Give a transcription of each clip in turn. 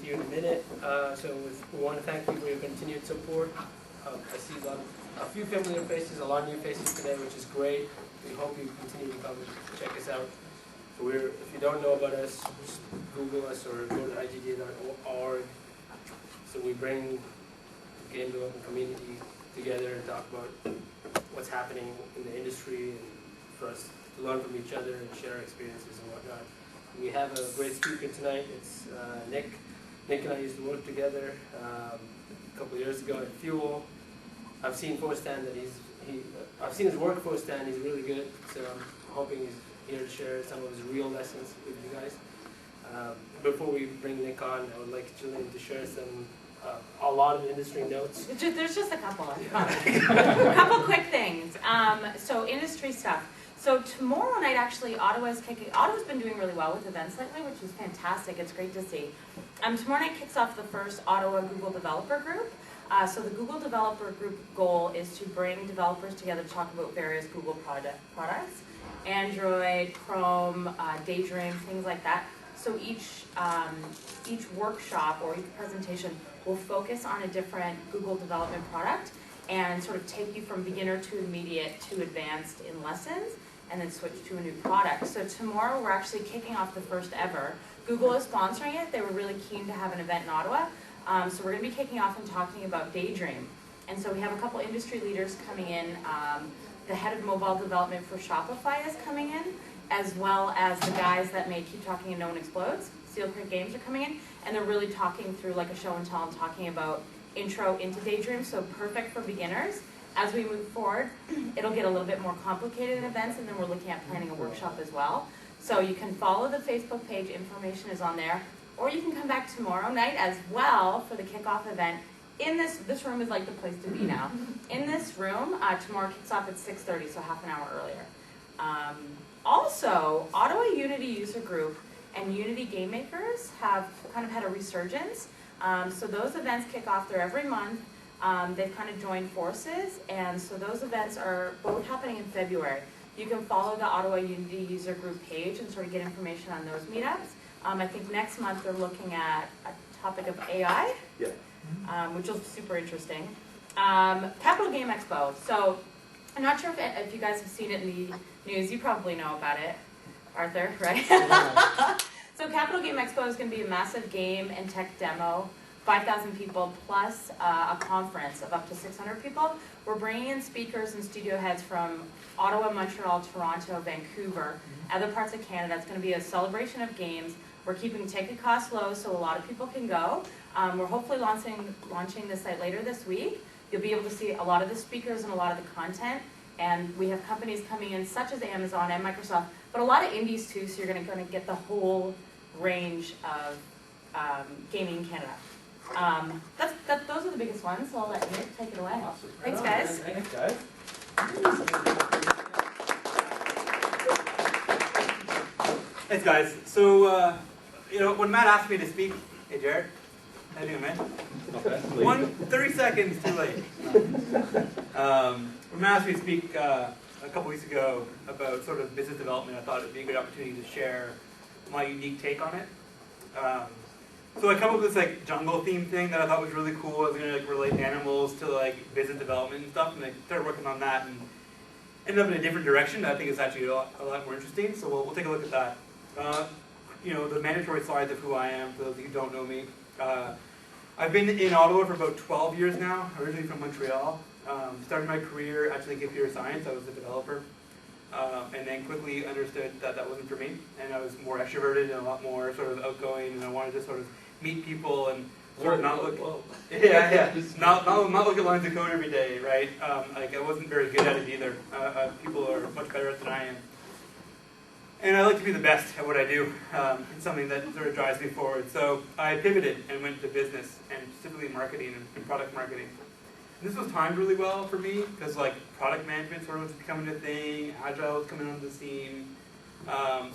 you in a minute. We want to thank you for your continued support. I see a few familiar faces, a lot of new faces today, which is great. We hope you continue to come and check us out. If you don't know about us, just Google us or go to IGDA.org. So we bring the game development community together and talk about what's happening in the industry and for us to learn from each other and share our experiences and whatnot. We have a great speaker tonight. It's Nick. Nick and I used to work together a couple of years ago at Fuel. I've seen firsthand that I've seen his work firsthand. He's really good. So I'm hoping he's here to share some of his real lessons with you guys. Before we bring Nick on, I would like Julian to share a lot of industry notes. There's just a couple. A couple quick things. So industry stuff. So tomorrow night, actually, Ottawa's been doing really well with events lately, which is fantastic. It's great to see. Tomorrow night kicks off the first Ottawa Google Developer Group. So the Google Developer Group goal is to bring developers together to talk about various Google products, Android, Chrome, Daydream, things like that. So each workshop or each presentation will focus on a different Google development product and sort of take you from beginner to intermediate to advanced in lessons, and then switch to a new product. So tomorrow we're actually kicking off the first ever. Google is sponsoring it. They were really keen to have an event in Ottawa. So we're going to be kicking off and talking about Daydream. And so we have a couple industry leaders coming in. The head of mobile development for Shopify is coming in, as well as the guys that make Keep Talking and No One Explodes. Seal Creek Games are coming in, and they're really talking through like a show and tell and talking about intro into Daydream, so perfect for beginners. As we move forward, it'll get a little bit more complicated in events, and then we're looking at planning a workshop as well. So you can follow the Facebook page, information is on there, or you can come back tomorrow night as well for the kickoff event. In this room is like the place to be now. In this room, tomorrow kicks off at 6:30, so half an hour earlier. Also, Ottawa Unity User Group and Unity Game Makers have kind of had a resurgence. So those events kick off there every month. They've kind of joined forces, and so those events are both happening in February. You can follow the Ottawa Unity User Group page and sort of get information on those meetups. I think next month they're looking at a topic of AI, which is super interesting. Capital Game Expo. So I'm not sure if you guys have seen it in the news. You probably know about it, Arthur, right? So Capital Game Expo is going to be a massive game and tech demo, 5,000 people plus a conference of up to 600 people. We're bringing in speakers and studio heads from Ottawa, Montreal, Toronto, Vancouver, other parts of Canada. It's going to be a celebration of games. We're keeping ticket costs low so a lot of people can go. We're hopefully launching the site later this week. You'll be able to see a lot of the speakers and a lot of the content. And we have companies coming in such as Amazon and Microsoft, but a lot of indies too, so you're going to get the whole range of gaming in Canada. Those are the biggest ones, so I'll let Nick take it away. Awesome. Thanks, guys. Thanks, guys. Thanks, guys. So, when Matt asked me to speak, hey, Jared, how you doing, man? Okay. 30 seconds too late. When Matt asked me to speak a couple weeks ago about sort of business development, I thought it'd be a good opportunity to share my unique take on it. So I come up with this like jungle theme thing that I thought was really cool. I was gonna relate animals to like business development and stuff, and I started working on that and ended up in a different direction that I think is actually a lot more interesting. So we'll take a look at that. The mandatory slides of who I am for those of you who don't know me. I've been in Ottawa for about 12 years now, originally from Montreal. Started my career actually in computer science. I was a developer. And then quickly understood that that wasn't for me, and I was more extroverted and a lot more sort of outgoing, and I wanted to sort of meet people and sort of not look, not look at lines of code every day, right? Like I wasn't very good at it either. People are much better at it than I am, and I like to be the best at what I do. It's something that sort of drives me forward. So I pivoted and went into business, and specifically marketing and product marketing. This was timed really well for me because like product management sort of was becoming a thing, Agile was coming onto the scene.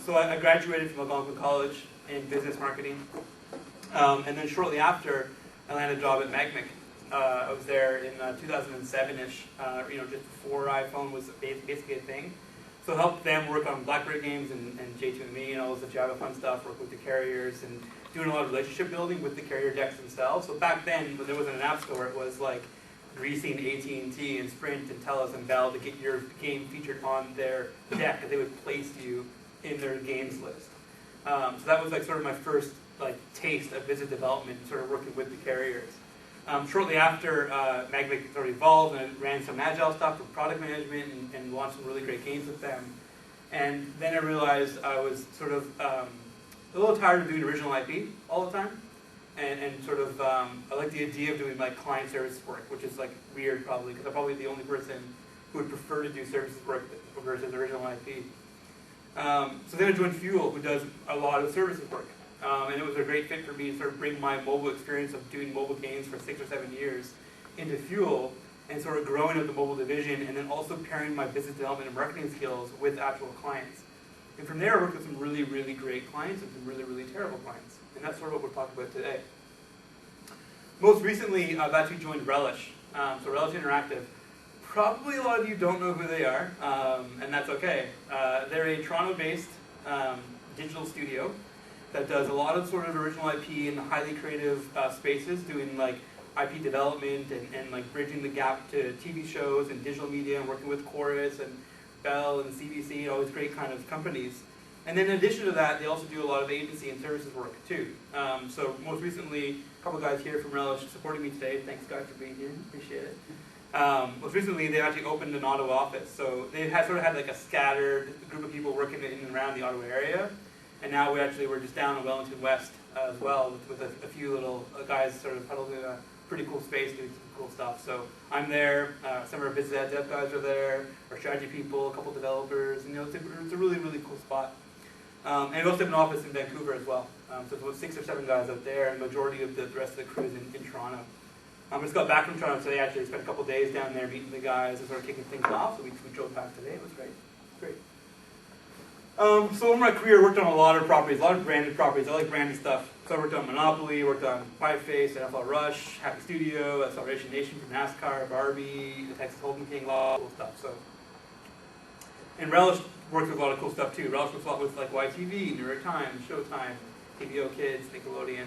So I graduated from Algonquin College in business marketing. And then shortly after, I landed a job at Magmic. I was there in 2007-ish, just before iPhone was basically a thing. So I helped them work on BlackBerry games and J2ME and all this Java fun stuff, work with the carriers and doing a lot of relationship building with the carrier decks themselves. So back then, when there wasn't an app store, it was like greasing AT&T and Sprint and Telus and Bell to get your game featured on their deck, and they would place you in their games list. So that was like sort of my first like taste of business development, sort of working with the carriers. Shortly after, Magmac sort of evolved, and I ran some agile stuff with product management and launched some really great games with them. And then I realized I was sort of a little tired of doing original IP all the time. And sort of, I like the idea of doing like client service work, which is like weird probably, because I'm probably the only person who would prefer to do services work versus original IP. So then I joined Fuel, who does a lot of services work. And it was a great fit for me to sort of bring my mobile experience of doing mobile games for 6 or 7 years into Fuel, and sort of growing up the mobile division, and then also pairing my business development and marketing skills with actual clients. And from there, I worked with some really, really great clients and some really, really terrible clients. And that's sort of what we're talking about today. Most recently, I've actually joined Relish. So Relish Interactive. Probably a lot of you don't know who they are, and that's okay. They're a Toronto-based digital studio that does a lot of sort of original IP in highly creative spaces, doing like IP development and like bridging the gap to TV shows and digital media, and working with Chorus and Bell and CBC, all these great kind of companies. And then in addition to that, they also do a lot of agency and services work too. So most recently, a couple guys here from Relish supporting me today. Thanks guys for being here, appreciate it. Most recently, they actually opened an Ottawa office. So they had sort of had like a scattered group of people working in and around the Ottawa area. And now we're just down in Wellington West as well, with a few little guys sort of huddled in a pretty cool space doing some cool stuff. So I'm there, some of our business dev guys are there, our strategy people, a couple developers, and it's a really, really cool spot. And we also have an office in Vancouver as well. So it's about 6 or 7 guys out there, and the majority of the rest of the crew is in Toronto. I just got back from Toronto today, actually. Spent a couple days down there meeting the guys and sort of kicking things off. So we drove back today. It was great. Great. So in my career, I worked on a lot of properties, a lot of branded properties. I like branded stuff. So I worked on Monopoly, worked on Whiteface, NFL Rush, Happy Studio, Acceleration Nation from NASCAR, Barbie, the Texas Hold'em King, a lot of cool stuff. So, and Relish works with a lot of cool stuff too. Relish works a lot with like YTV, New York Times, Showtime, TVO Kids, Nickelodeon,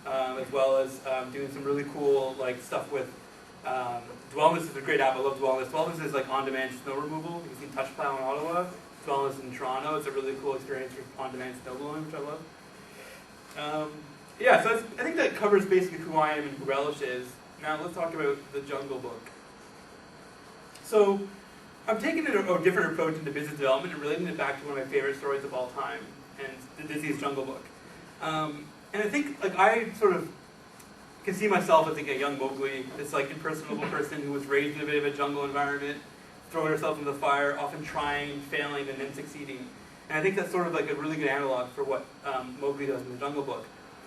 as well as doing some really cool like stuff with Dwellness is a great app. I love Dwellness. Dwellness is like on-demand snow removal. You can see Touch Plow in Ottawa. Dwellness in Toronto. It's a really cool experience for on-demand snow blowing, which I love. Yeah, so I think that covers basically who I am and who Relish is. Now let's talk about the Jungle Book. So I'm taking a different approach into business development and relating it back to one of my favorite stories of all time, and the Disney's Jungle Book. And I think like I sort of can see myself as like a young Mowgli, this like impersonable person who was raised in a bit of a jungle environment, throwing herself into the fire, often trying, failing, and then succeeding. And I think that's sort of like a really good analog for what Mowgli does in the Jungle Book.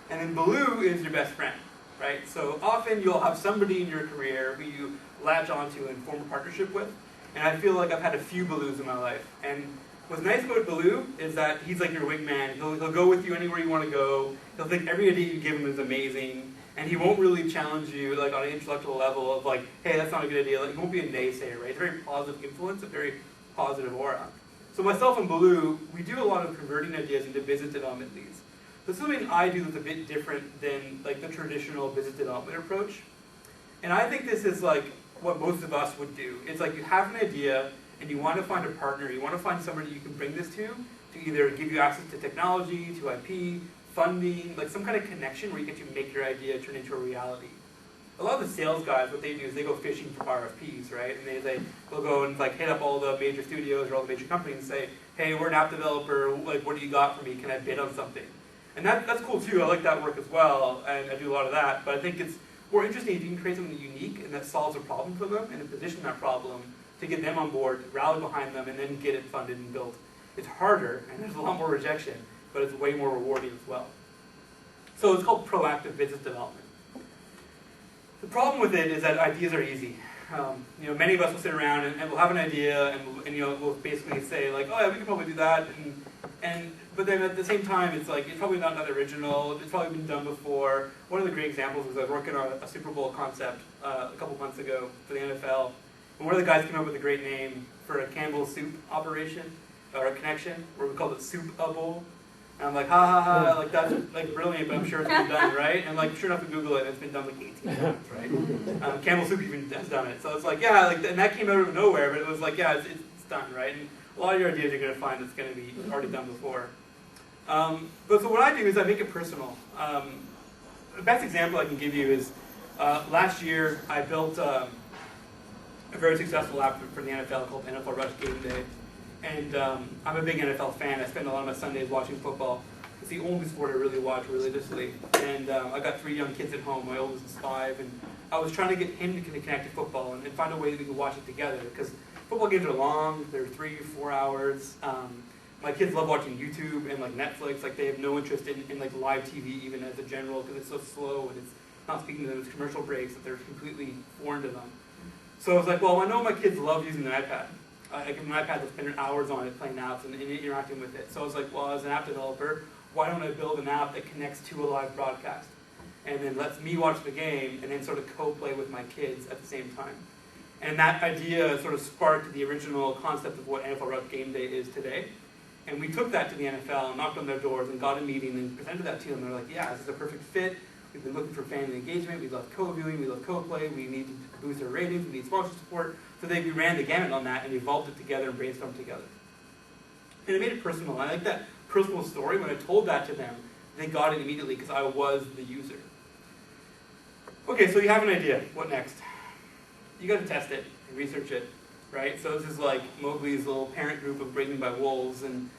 And then Baloo is your best friend, right? So often you'll have somebody in your career who you latch onto and form a partnership with. And I feel like I've had a few Baloos in my life. And what's nice about Baloo is that he's like your wingman. He'll go with you anywhere you want to go. He'll think every idea you give him is amazing. And he won't really challenge you like on an intellectual level of like, hey, that's not a good idea. Like, he won't be a naysayer, right? It's a very positive influence, a very positive aura. So myself and Baloo, we do a lot of converting ideas into business development leads. This is something I do that's a bit different than like the traditional business development approach. And I think this is like what most of us would do. It's like you have an idea and you want to find a partner, you want to find somebody you can bring this to either give you access to technology, to IP, funding, like some kind of connection where you get to make your idea turn into a reality. A lot of the sales guys, what they do is they go fishing for RFPs, right? And they'll go and like hit up all the major studios or all the major companies and say, hey, we're an app developer, like what do you got for me? Can I bid on something? And that's cool too, I like that work as well, and I do a lot of that, but I think it's more interesting if you can create something unique and that solves a problem for them and position that problem to get them on board, rally behind them, and then get it funded and built. It's harder, and there's a lot more rejection, but it's way more rewarding as well. So it's called proactive business development. The problem with it is that ideas are easy. Many of us will sit around and we'll have an idea, and we'll basically say like, oh yeah, we can probably do that, but then at the same time, it's like, it's probably not that original, it's probably been done before. One of the great examples was I was working on a Super Bowl concept a couple months ago for the NFL, and one of the guys came up with a great name for a Campbell's soup operation, or a connection, where we called it Soup a Bowl. And I'm like, ha ha ha, like that's like brilliant, but I'm sure it's been done, right? And like, sure enough to Google it, it's been done like 18 times, right? Campbell Soup even has done it. So it's like, yeah, like, and that came out of nowhere, but it was like, yeah, it's done, right? And a lot of your ideas you're going to find that's going to be already done before. But so what I do is I make it personal. The best example I can give you is last year I built a very successful app for the NFL called NFL Rush Game Day. And I'm a big NFL fan. I spend a lot of my Sundays watching football. It's the only sport I really watch religiously. And I got 3 young kids at home. My oldest is 5. And I was trying to get him to connect to football and find a way that we could watch it together. Because football games are long. They're 3 or 4 hours. My kids love watching YouTube and like Netflix. Like they have no interest in like live TV even as a general because it's so slow and it's not speaking to them. It's commercial breaks that they're completely foreign to them. So I was like, well, I know my kids love using the iPad. I give them an iPad, they'll spend hours on it playing apps and interacting with it. So I was like, well, as an app developer, why don't I build an app that connects to a live broadcast? And then lets me watch the game and then sort of co-play with my kids at the same time. And that idea sort of sparked the original concept of what NFL Rush Game Day is today. And we took that to the NFL and knocked on their doors and got a meeting and presented that to them. They're like, yeah, this is a perfect fit. We've been looking for fan engagement. We love co-viewing. We love co-play. We need to boost our ratings. We need sponsor support. So we ran the gamut on that and evolved it together and brainstormed together. And it made it personal. I like that personal story. When I told that to them, they got it immediately because I was the user. Okay, so you have an idea. What next? You got to test it and research it, right? So this is like Mowgli's little parent group of Breaking by Wolves. And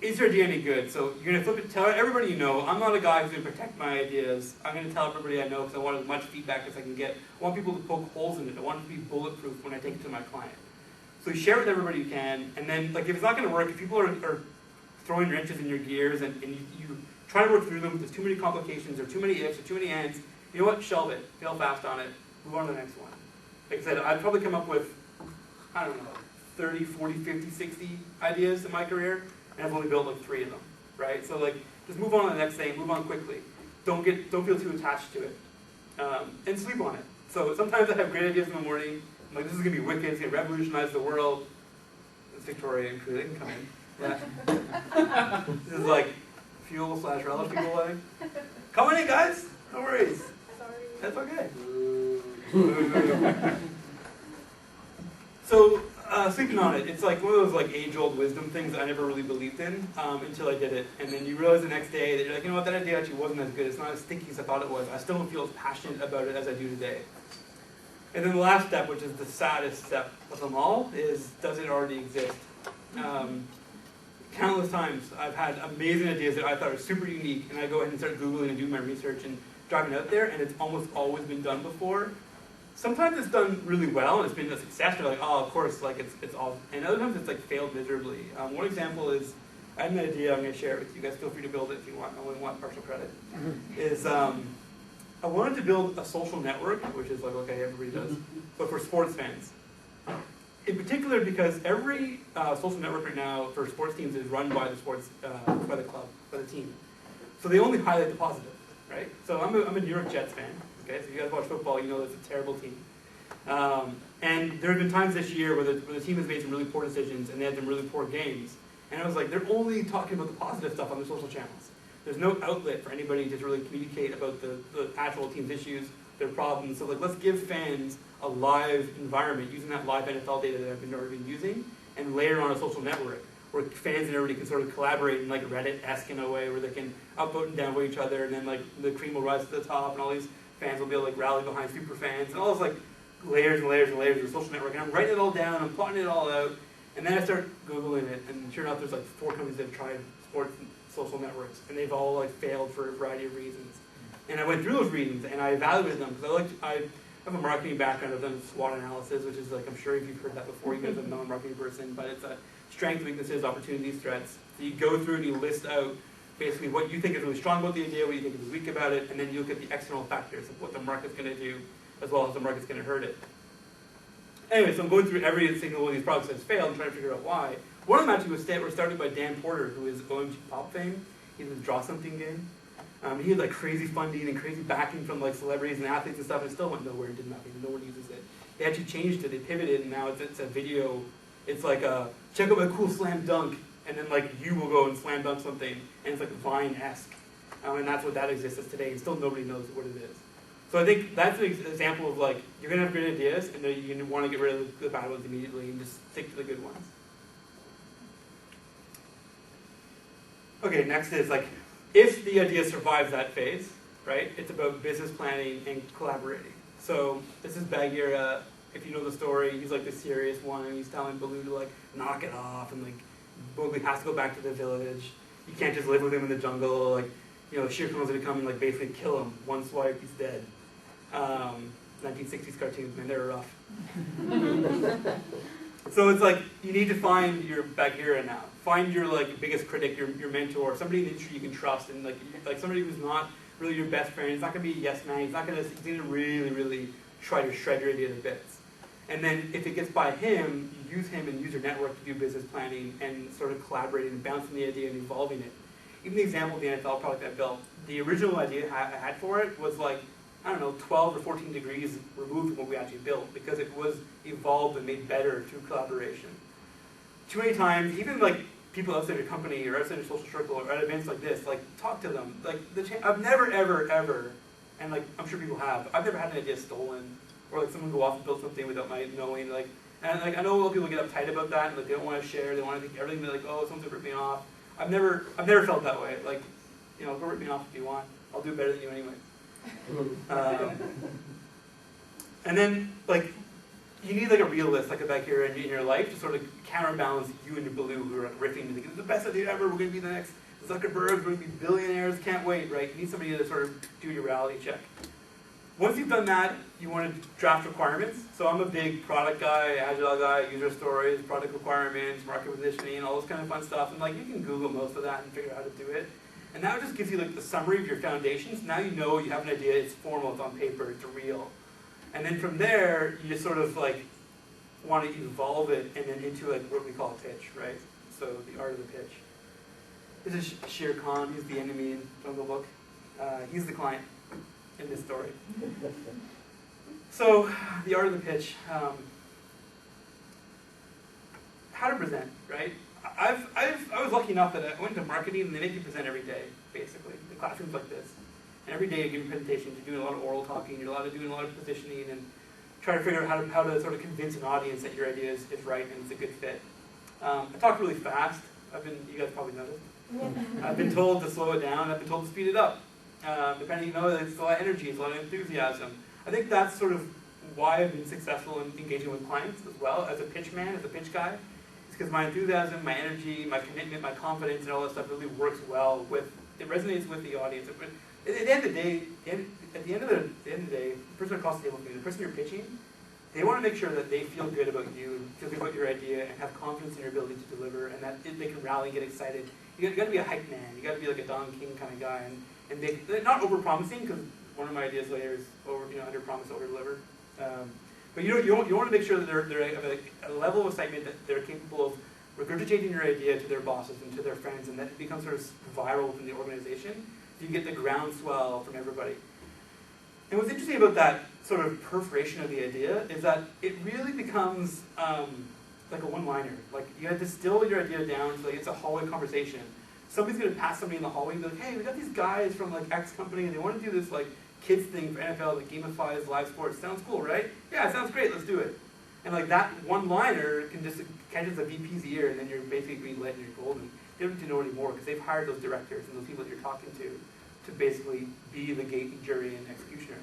is your idea any good? So you're going to flip it, tell everybody you know, I'm not a guy who's going to protect my ideas. I'm going to tell everybody I know because I want as much feedback as I can get. I want people to poke holes in it. I want it to be bulletproof when I take it to my client. So you share it with everybody you can, and then like if it's not going to work, if people are throwing wrenches in your gears and you try to work through them, there's too many complications or too many ifs or too many ands, you know what, shelve it, fail fast on it, move on to the next one. Like I said, I'd probably come up with, I don't know, 30, 40, 50, 60 ideas in my career. And I've only built like 3 of them, right? So like, just move on to the next thing, move on quickly. Don't feel too attached to it, and sleep on it. So sometimes I have great ideas in the morning. I'm like, this is gonna be wicked. It's gonna revolutionize the world. It's Victoria and crew. They can come in. Yeah. This is like fuel/relish people like. Come on in, guys. No worries. Sorry. That's okay. So. Sleeping on it, it's like one of those like age-old wisdom things that I never really believed in until I did it. And then you realize the next day that you're like, you know what, that idea actually wasn't as good. It's not as sticky as I thought it was. I still don't feel as passionate about it as I do today. And then the last step, which is the saddest step of them all, is does it already exist? Countless times I've had amazing ideas that I thought were super unique, and I go ahead and start Googling and doing my research and driving out there, and it's almost always been done before. Sometimes it's done really well and it's been a success. You're like, oh, of course, like it's all. And other times it's like failed miserably. One example is I had an idea. I'm going to share it with you guys. Feel free to build it if you want. I only want partial credit. Is I wanted to build a social network, which is like okay, everybody does, but for sports fans. In particular, because every social network right now for sports teams is run by the by the club, by the team. So they only highlight the positive, right? So I'm a New York Jets fan. Okay, so if you guys watch football, you know it's a terrible team. And there have been times this year where the team has made some really poor decisions and they had some really poor games. And I was like, they're only talking about the positive stuff on their social channels. There's no outlet for anybody to really communicate about the actual team's issues, their problems. So like, let's give fans a live environment using that live NFL data that I've already been using and layer on a social network where fans and everybody can sort of collaborate in like Reddit-esque in a way where they can upvote and downvote each other and then like the cream will rise to the top and all these fans will be able to like rally behind super fans and all those like layers and layers and layers of social network. And I'm writing it all down, I'm plotting it all out, and then I start Googling it, and sure enough, there's like 4 companies that have tried sports social networks, and they've all like failed for a variety of reasons. And I went through those reasons and I evaluated them because I have a marketing background. I've done SWOT analysis, which is like I'm sure if you've heard that before, you guys have known a marketing person, but it's a strengths, weaknesses, opportunities, threats. So you go through and you list out basically what you think is really strong about the idea, what you think is weak about it, and then you look at the external factors of what the market's going to do, as well as the market's going to hurt it. Anyway, so I'm going through every single one of these products that's failed and trying to figure out why. One of them actually was started by Dan Porter, who is OMG Pop fame. He has a Draw Something game. He had like crazy funding and crazy backing from like celebrities and athletes and stuff, and it still went nowhere and did nothing. No one uses it. They actually changed it. They pivoted, and now it's a video. It's like check out my cool slam dunk. and then like you will go and slam dunk something, and it's like Vine-esque, and that's what that exists as today, and still nobody knows what it is. So I think that's an example of like, you're going to have great ideas, and then you want to get rid of the bad ones immediately and just stick to the good ones. Okay, next is like, if the idea survives that phase, right, it's about business planning and collaborating. So this is Bagheera. If you know the story, he's like the serious one, and he's telling Baloo to like knock it off, and like Mowgli has to go back to the village. You can't just live with him in the jungle. Like, you know, Shere Khan's gonna come and like basically kill him. One swipe, he's dead. 1960s cartoons, man, they were rough. So it's like, you need to find your Bagheera now. Find your like biggest critic, your mentor, somebody in the industry you can trust, and like somebody who's not really your best friend. He's not gonna be a yes man. He's gonna really, really try to shred your idea to bits. And then if it gets by him, you use him and use your network to do business planning and sort of collaborating and bouncing the idea and evolving it. Even the example of the NFL product I built, the original idea I had for it was like, I don't know, 12 or 14 degrees removed from what we actually built, because it was evolved and made better through collaboration. Too many times, even like people outside your company or outside your social circle or at events like this, like talk to them. Like I've never, ever, and like I'm sure people have, I've never had an idea stolen, or like someone go off and build something without my knowing. Like, and like I know a lot of people get uptight about that, and like they don't want to share, they want to think everything. They're like, oh, someone's gonna rip me off. I've never felt that way. Like, you know, go rip me off if you want. I'll do better than you anyway. And then like, you need like a realist, like a Bagheera in your life to sort of counterbalance you and your Baloo who are like riffing and thinking, it's the best idea ever, we're going to be the next Zuckerberg, we're going to be billionaires, can't wait, right? You need somebody to sort of do your reality check. Once you've done that, you want to draft requirements. So I'm a big product guy, agile guy, user stories, product requirements, market positioning, all this kind of fun stuff. And like, you can Google most of that and figure out how to do it. And that just gives you like the summary of your foundations. Now you know you have an idea, it's formal, it's on paper, it's real. And then from there, you just sort of like want to evolve it and then into like what we call a pitch, right? So the art of the pitch. This is Shere Khan, he's the enemy in Jungle Book. He's the client in this story. So the art of the pitch, how to present, right? I was lucky enough that I went to marketing and they make you present every day, basically. The classroom's like this. And every day you give presentations, you're doing a lot of oral talking, you're doing a lot of positioning and trying to figure out how to sort of convince an audience that your idea is right and it's a good fit. I talk really fast. You guys probably noticed. I've been told to slow it down, I've been told to speed it up. Depending, it's a lot of energy, it's a lot of enthusiasm. I think that's sort of why I've been successful in engaging with clients as well, as a pitch man, as a pitch guy. It's because my enthusiasm, my energy, my commitment, my confidence, and all that stuff really works well with, it resonates with the audience. At the end of the day, the person across the table from you, the person you're pitching, they want to make sure that they feel good about you, feel good about your idea, and have confidence in your ability to deliver, and that they can rally and get excited. You got to be a hype man. You got to be like a Don King kind of guy, and they're not over-promising, because one of my ideas later is under-promise, over-deliver. But you want to make sure that they're at a level of excitement that they're capable of regurgitating your idea to their bosses and to their friends, and that it becomes sort of viral within the organization. You get the groundswell from everybody. And what's interesting about that sort of perforation of the idea is that it really becomes like a one-liner. Like, you have to distill your idea down to like it's a hallway conversation. Somebody's going to pass somebody in the hallway and be like, hey, we got these guys from like X company and they want to do this like kids thing for NFL that gamifies live sports. Sounds cool, right? Yeah, it sounds great, let's do it. And like that one-liner can just catches the VP's ear, and then you're basically green lit and you're golden. They don't need to know anymore because they've hired those directors and those people that you're talking to basically be the gate, jury, and executioner.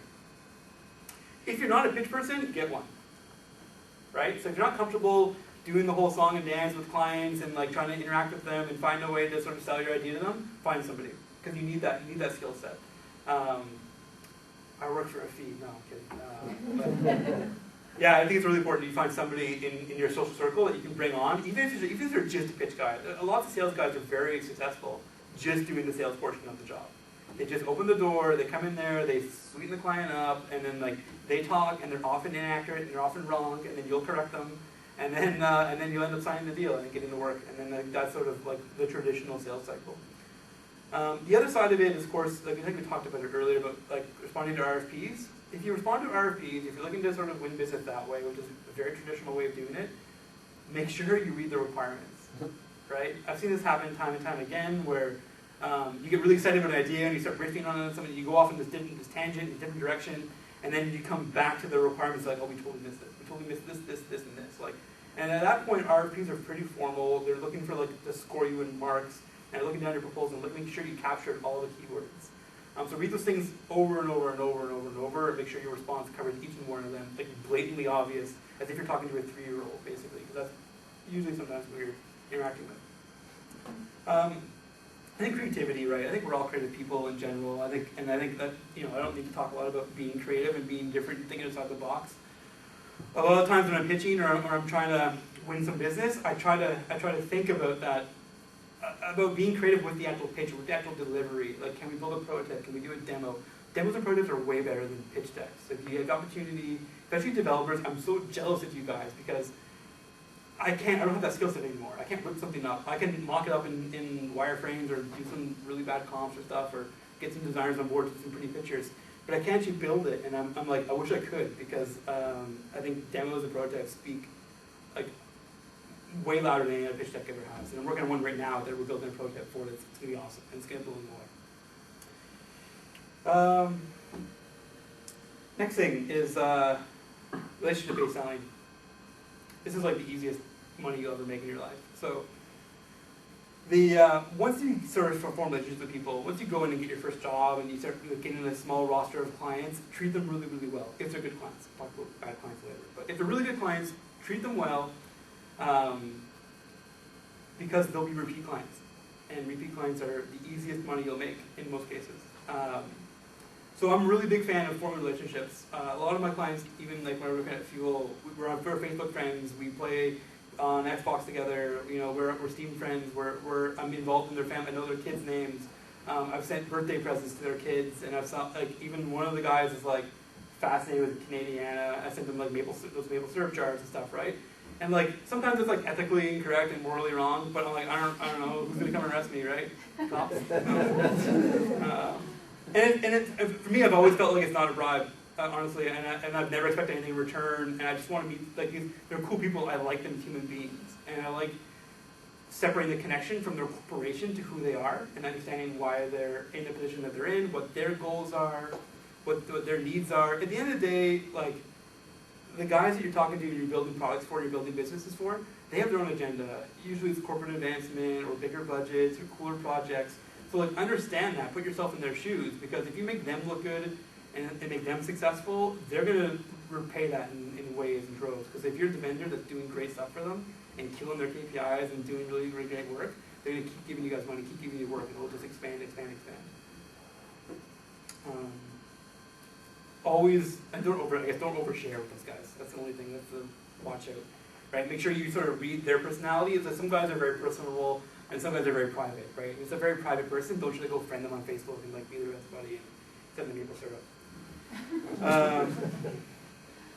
If you're not a pitch person, get one. Right? So if you're not comfortable doing the whole song and dance with clients and like trying to interact with them and find a way to sort of sell your idea to them, find somebody. Because you need that skill set. I work for a fee. No, I'm kidding. Yeah, I think it's really important you find somebody in your social circle that you can bring on, even if they're just a pitch guy. A lot of sales guys are very successful just doing the sales portion of the job. They just open the door, they come in there, they sweeten the client up, and then like they talk, and they're often inaccurate, and they're often wrong, and then you'll correct them, and then you'll end up signing the deal and getting the work, and then that's sort of like the traditional sales cycle. The other side of it is, of course, like I think we talked about it earlier, about like responding to RFPs. If you respond to RFPs, if you're looking to sort of win business that way, which is a very traditional way of doing it, make sure you read the requirements. right? I've seen this happen time and time again where you get really excited about an idea and you start riffing on something, you go off in this tangent, in a different direction, and then you come back to the requirements like, oh, we totally missed this. We totally missed this, and this. Like, and at that point, RFPs are pretty formal. They're looking for like to score you in marks, and they're looking down your proposal and making sure you captured all the keywords. So read those things over and over and over and over and over, and make sure your response covers each and one of them, like blatantly obvious, as if you're talking to a 3-year-old, basically, because that's usually sometimes who you're interacting with. I think creativity, right? I think we're all creative people in general. I think that, you know, I don't need to talk a lot about being creative and being different and thinking outside the box. A lot of times when I'm pitching or I'm trying to win some business, I try to think about that, about being creative with the actual pitch, with the actual delivery. Like, can we build a prototype? Can we do a demo? Demos and prototypes are way better than pitch decks. So if you have opportunity, especially developers, I'm so jealous of you guys because I don't have that skill set anymore. I can't whip something up. I can mock it up in wireframes or do some really bad comps or stuff or get some designers on board with some pretty pictures. But I can't actually build it, and I'm like, I wish I could because I think demos and prototypes speak like way louder than any other pitch deck ever has. And I'm working on one right now that we're building a prototype for. It's going to be awesome, and it's going to blow me away. Next thing is relationship-based selling. This is like the easiest money you'll ever make in your life. So once you sort of form relationships with people, once you go in and get your first job and you start getting a small roster of clients, treat them really, really well. If they're good clients. I'll talk about bad clients later. But if they're really good clients, treat them well because they'll be repeat clients. And repeat clients are the easiest money you'll make in most cases. So I'm a really big fan of forming relationships. A lot of my clients, even like when we're working at Fuel, we're Facebook friends. We play on Xbox together. You know, we're Steam friends. I'm involved in their family. I know their kids' names. I've sent birthday presents to their kids, and I've sent, like, even one of the guys is like fascinated with Canadiana. I sent them like those maple syrup jars and stuff, right? And like sometimes it's like ethically incorrect and morally wrong, but I'm like, I don't know who's gonna come and arrest me, right? Cops. And for me, I've always felt like it's not a bribe, honestly, and I've never expected anything in return, and I just want to meet, like, they're cool people, I like them as human beings, and I like separating the connection from their corporation to who they are, and understanding why they're in the position that they're in, what their goals are, what their needs are. At the end of the day, like, the guys that you're talking to, you're building products for, you're building businesses for, they have their own agenda. Usually it's corporate advancement, or bigger budgets, or cooler projects. So like, understand that, put yourself in their shoes, because if you make them look good and make them successful, they're going to repay that in ways and droves. Because if you're the vendor that's doing great stuff for them and killing their KPIs and doing really great work, they're going to keep giving you guys money, keep giving you work, and it'll just expand. Always, and don't overshare with those guys. That's the only thing that's to watch out, right? Make sure you sort of read their personality. Some guys are very personable, and some guys are very private, right? If it's a very private person, don't just go friend them on Facebook and like be their best buddy and send them maple syrup.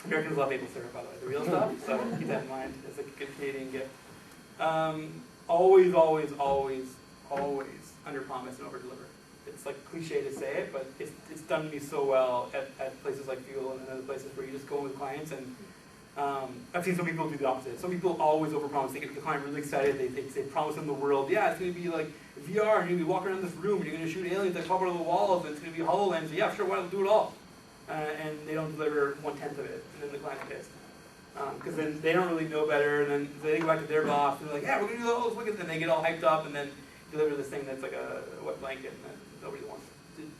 Americans love maple syrup, by the way, the real stuff. So keep that in mind. It's a good Canadian gift. Always under promise and over deliver. It's like cliche to say it, but it's done me so well at places like Fuel and other places where you just go with clients, and I've seen some people do the opposite. Some people always overpromise. They get the client really excited. They promise them the world. Yeah, it's going to be like VR, and you're going to be walking around this room, and you're going to shoot aliens that pop out of the walls, and it's going to be HoloLens. Yeah, sure, why don't we do it all? And they don't deliver 1/10 of it, and then the client's pissed. Because then they don't really know better, and then they go back to their boss, and they're like, yeah, we're going to do all this wicked, and they get all hyped up, and then deliver this thing that's like a wet blanket, and then nobody wants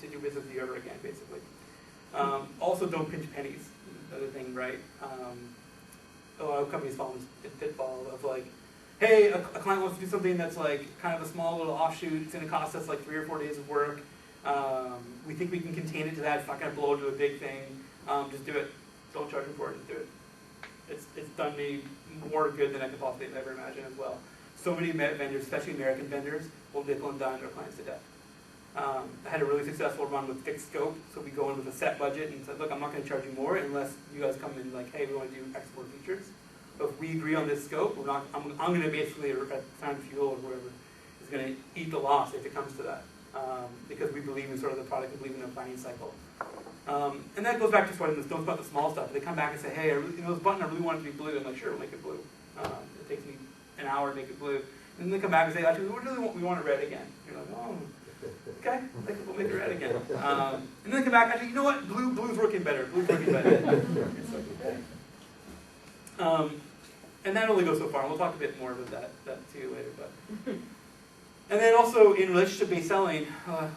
to do business with you ever again, basically. Also, don't pinch pennies. Another thing, right? A lot of companies fall in this pitfall of like, hey, a client wants to do something that's like kind of a small little offshoot. It's going to cost us like 3 or 4 days of work. We think we can contain it to that. It's not going to blow into a big thing. Just do it. Don't charge them for it. Just do it. It's done me more good than I could possibly ever imagine as well. So many vendors, especially American vendors, will nickel and dime their clients to death. I had a really successful run with fixed scope, so we go in with a set budget and said, look, I'm not going to charge you more unless you guys come in like, hey, we want to do X more features. But if we agree on this scope, I'm going to basically, at Time Fuel or whatever, is going to eat the loss if it comes to that. Because we believe in sort of the product, we believe in the planning cycle. And that goes back to sort of don't about the small stuff. They come back and say, hey, this button, I really want it to be blue. I'm like, sure, we'll make it blue. It takes me an hour to make it blue. And then they come back and say, actually, we want it red again. You're like, oh, okay, we'll make it red again. And then they come back, actually, you know what, blue's working better, blue's working better. It's like, okay. And that only goes so far, and we'll talk a bit more about that too later. But. And then also in relationship-based selling,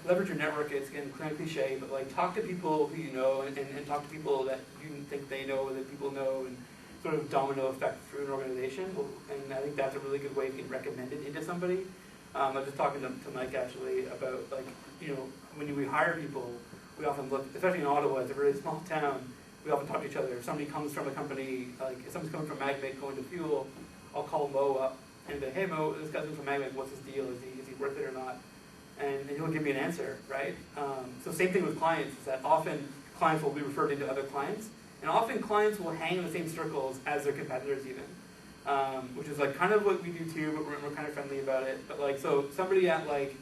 leverage your network. It's again kind of cliche, but like talk to people who you know, and talk to people that you think they know, or that people know, and sort of domino effect through an organization. And I think that's a really good way to get recommended into somebody. I was just talking to Mike actually about like, you know, when we hire people, we often look, especially in Ottawa, it's a very small town, we often talk to each other. If somebody comes from a company, like if somebody's coming from Magmate going to Fuel, I'll call Mo up and be like, hey Mo, this guy's from Magmate, what's his deal? Is he worth it or not? And he'll give me an answer, right? So same thing with clients, is that often clients will be referred into other clients, and often clients will hang in the same circles as their competitors even, which is like kind of what we do too, but we're kind of friendly about it. But like, so somebody at like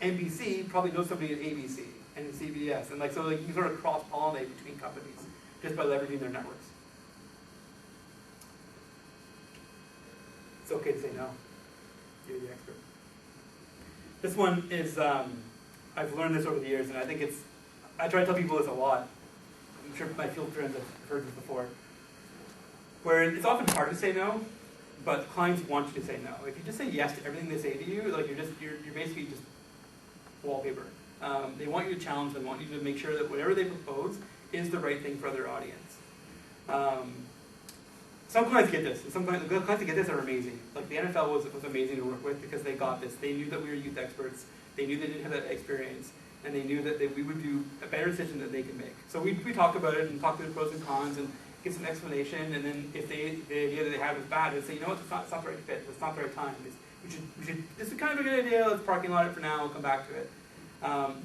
NBC probably knows somebody at ABC and CBS, and like so like you sort of cross-pollinate between companies just by leveraging their networks. It's okay to say no. You're the expert. This one is, I've learned this over the years, and I think I try to tell people this a lot. I'm sure my field friends have heard this before. Where it's often hard to say no, but clients want you to say no. If you just say yes to everything they say to you, like you're basically just wallpaper. They want you to challenge them, want you to make sure that whatever they propose is the right thing for their audience. Some clients get this, and the clients that get this are amazing. Like the NFL was amazing to work with because they got this. They knew that we were youth experts. They knew they didn't have that experience, and they knew that we would do a better decision that they could make. So we talk about it and talk through the pros and cons and get some explanation. And then if the idea that they had was bad, they'd say, you know what, it's not the right fit. It's not the right time. This is kind of a good idea. Let's parking lot it for now. We'll come back to it.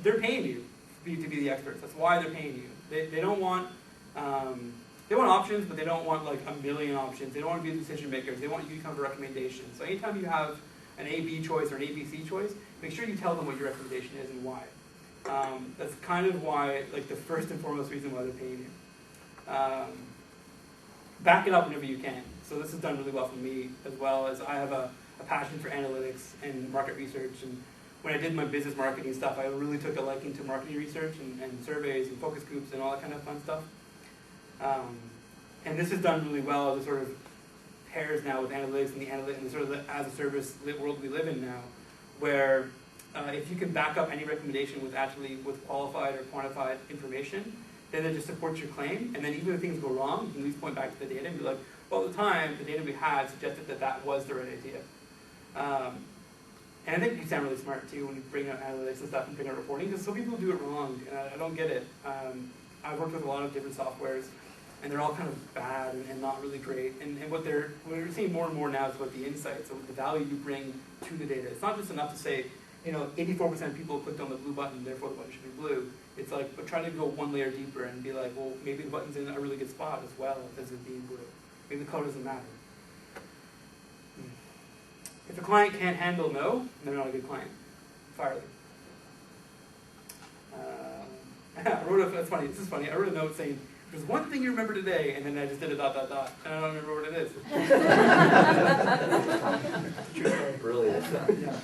They're paying you to be the experts. That's why they're paying you. They don't want. They want options, but they don't want like a million options. They don't want to be the decision makers. They want you to come to recommendations. So anytime you have an A-B choice or an A-B-C choice, make sure you tell them what your recommendation is and why. That's kind of why, like the first and foremost reason why they're paying you. Back it up whenever you can. So this has done really well for me, as well as I have a passion for analytics and market research. And when I did my business marketing stuff, I really took a liking to marketing research and surveys and focus groups and all that kind of fun stuff. And this has done really well as it sort of pairs now with analytics and the sort of the as-a-service world we live in now, where if you can back up any recommendation with qualified or quantified information, then it just supports your claim. And then even if things go wrong, you can at least point back to the data and be like, well, at the time, the data we had suggested that was the right idea. And I think you sound really smart too when you bring out analytics and stuff and bring out reporting, because some people do it wrong, and I don't get it. I've worked with a lot of different softwares, and they're all kind of bad and not really great. And what we're seeing more and more now is about the insights, so the value you bring to the data. It's not just enough to say, 84% of people clicked on the blue button, therefore the button should be blue. It's like, but try to go one layer deeper and be like, well, maybe the button's in a really good spot as well as it being blue. Maybe the color doesn't matter. If a client can't handle no, they're not a good client. Fire them. That's funny, this is funny. I wrote a note saying, there's one thing you remember today, and then I just did a ... and I don't remember what it is. Brilliant. Yeah.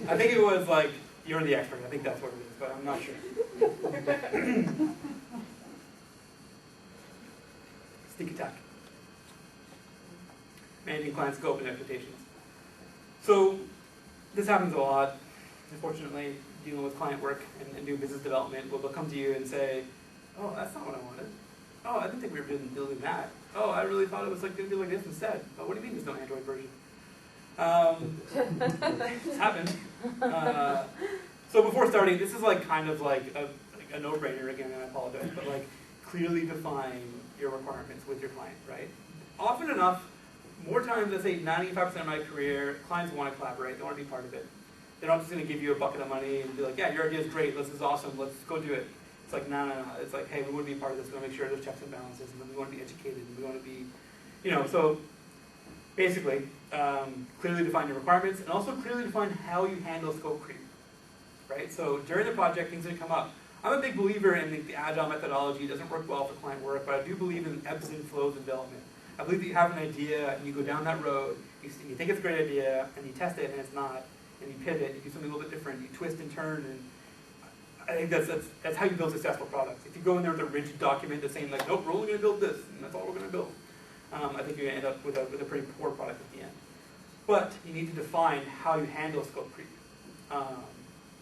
I think it was like, you're the expert. I think that's what it is, but I'm not sure. Sneak attack. Managing client scope and expectations. So this happens a lot, unfortunately, dealing with client work and doing business development. They'll come to you and say, oh, that's not what I wanted. Oh, I didn't think we were building that. Oh, I really thought it was like going to be like this instead. Oh, what do you mean there's no Android version? It's happened. So before starting, this is like kind of like a no-brainer again, and I apologize, but like clearly define your requirements with your client, right? Often enough, more times, let's say 95% of my career, clients want to collaborate, they want to be part of it. They're not just going to give you a bucket of money and be like, yeah, your idea is great, this is awesome, let's go do it. It's like, no. It's like, hey, we want to be part of this, we want to make sure there's checks and balances, and we want to be educated, and we want to be, so basically, clearly define your requirements, and also clearly define how you handle scope creep, right? So during the project, things are going to come up. I'm a big believer in the agile methodology. It doesn't work well for client work, but I do believe in ebbs and flows of development. I believe that you have an idea, and you go down that road, you think it's a great idea, and you test it, and it's not, and you pivot, you do something a little bit different, you twist and turn, and I think that's how you build successful products. If you go in there with a rigid document that's saying like, nope, we're only going to build this, and that's all we're going to build, I think you're going to end up with a pretty poor product at the end. But you need to define how you handle scope creep.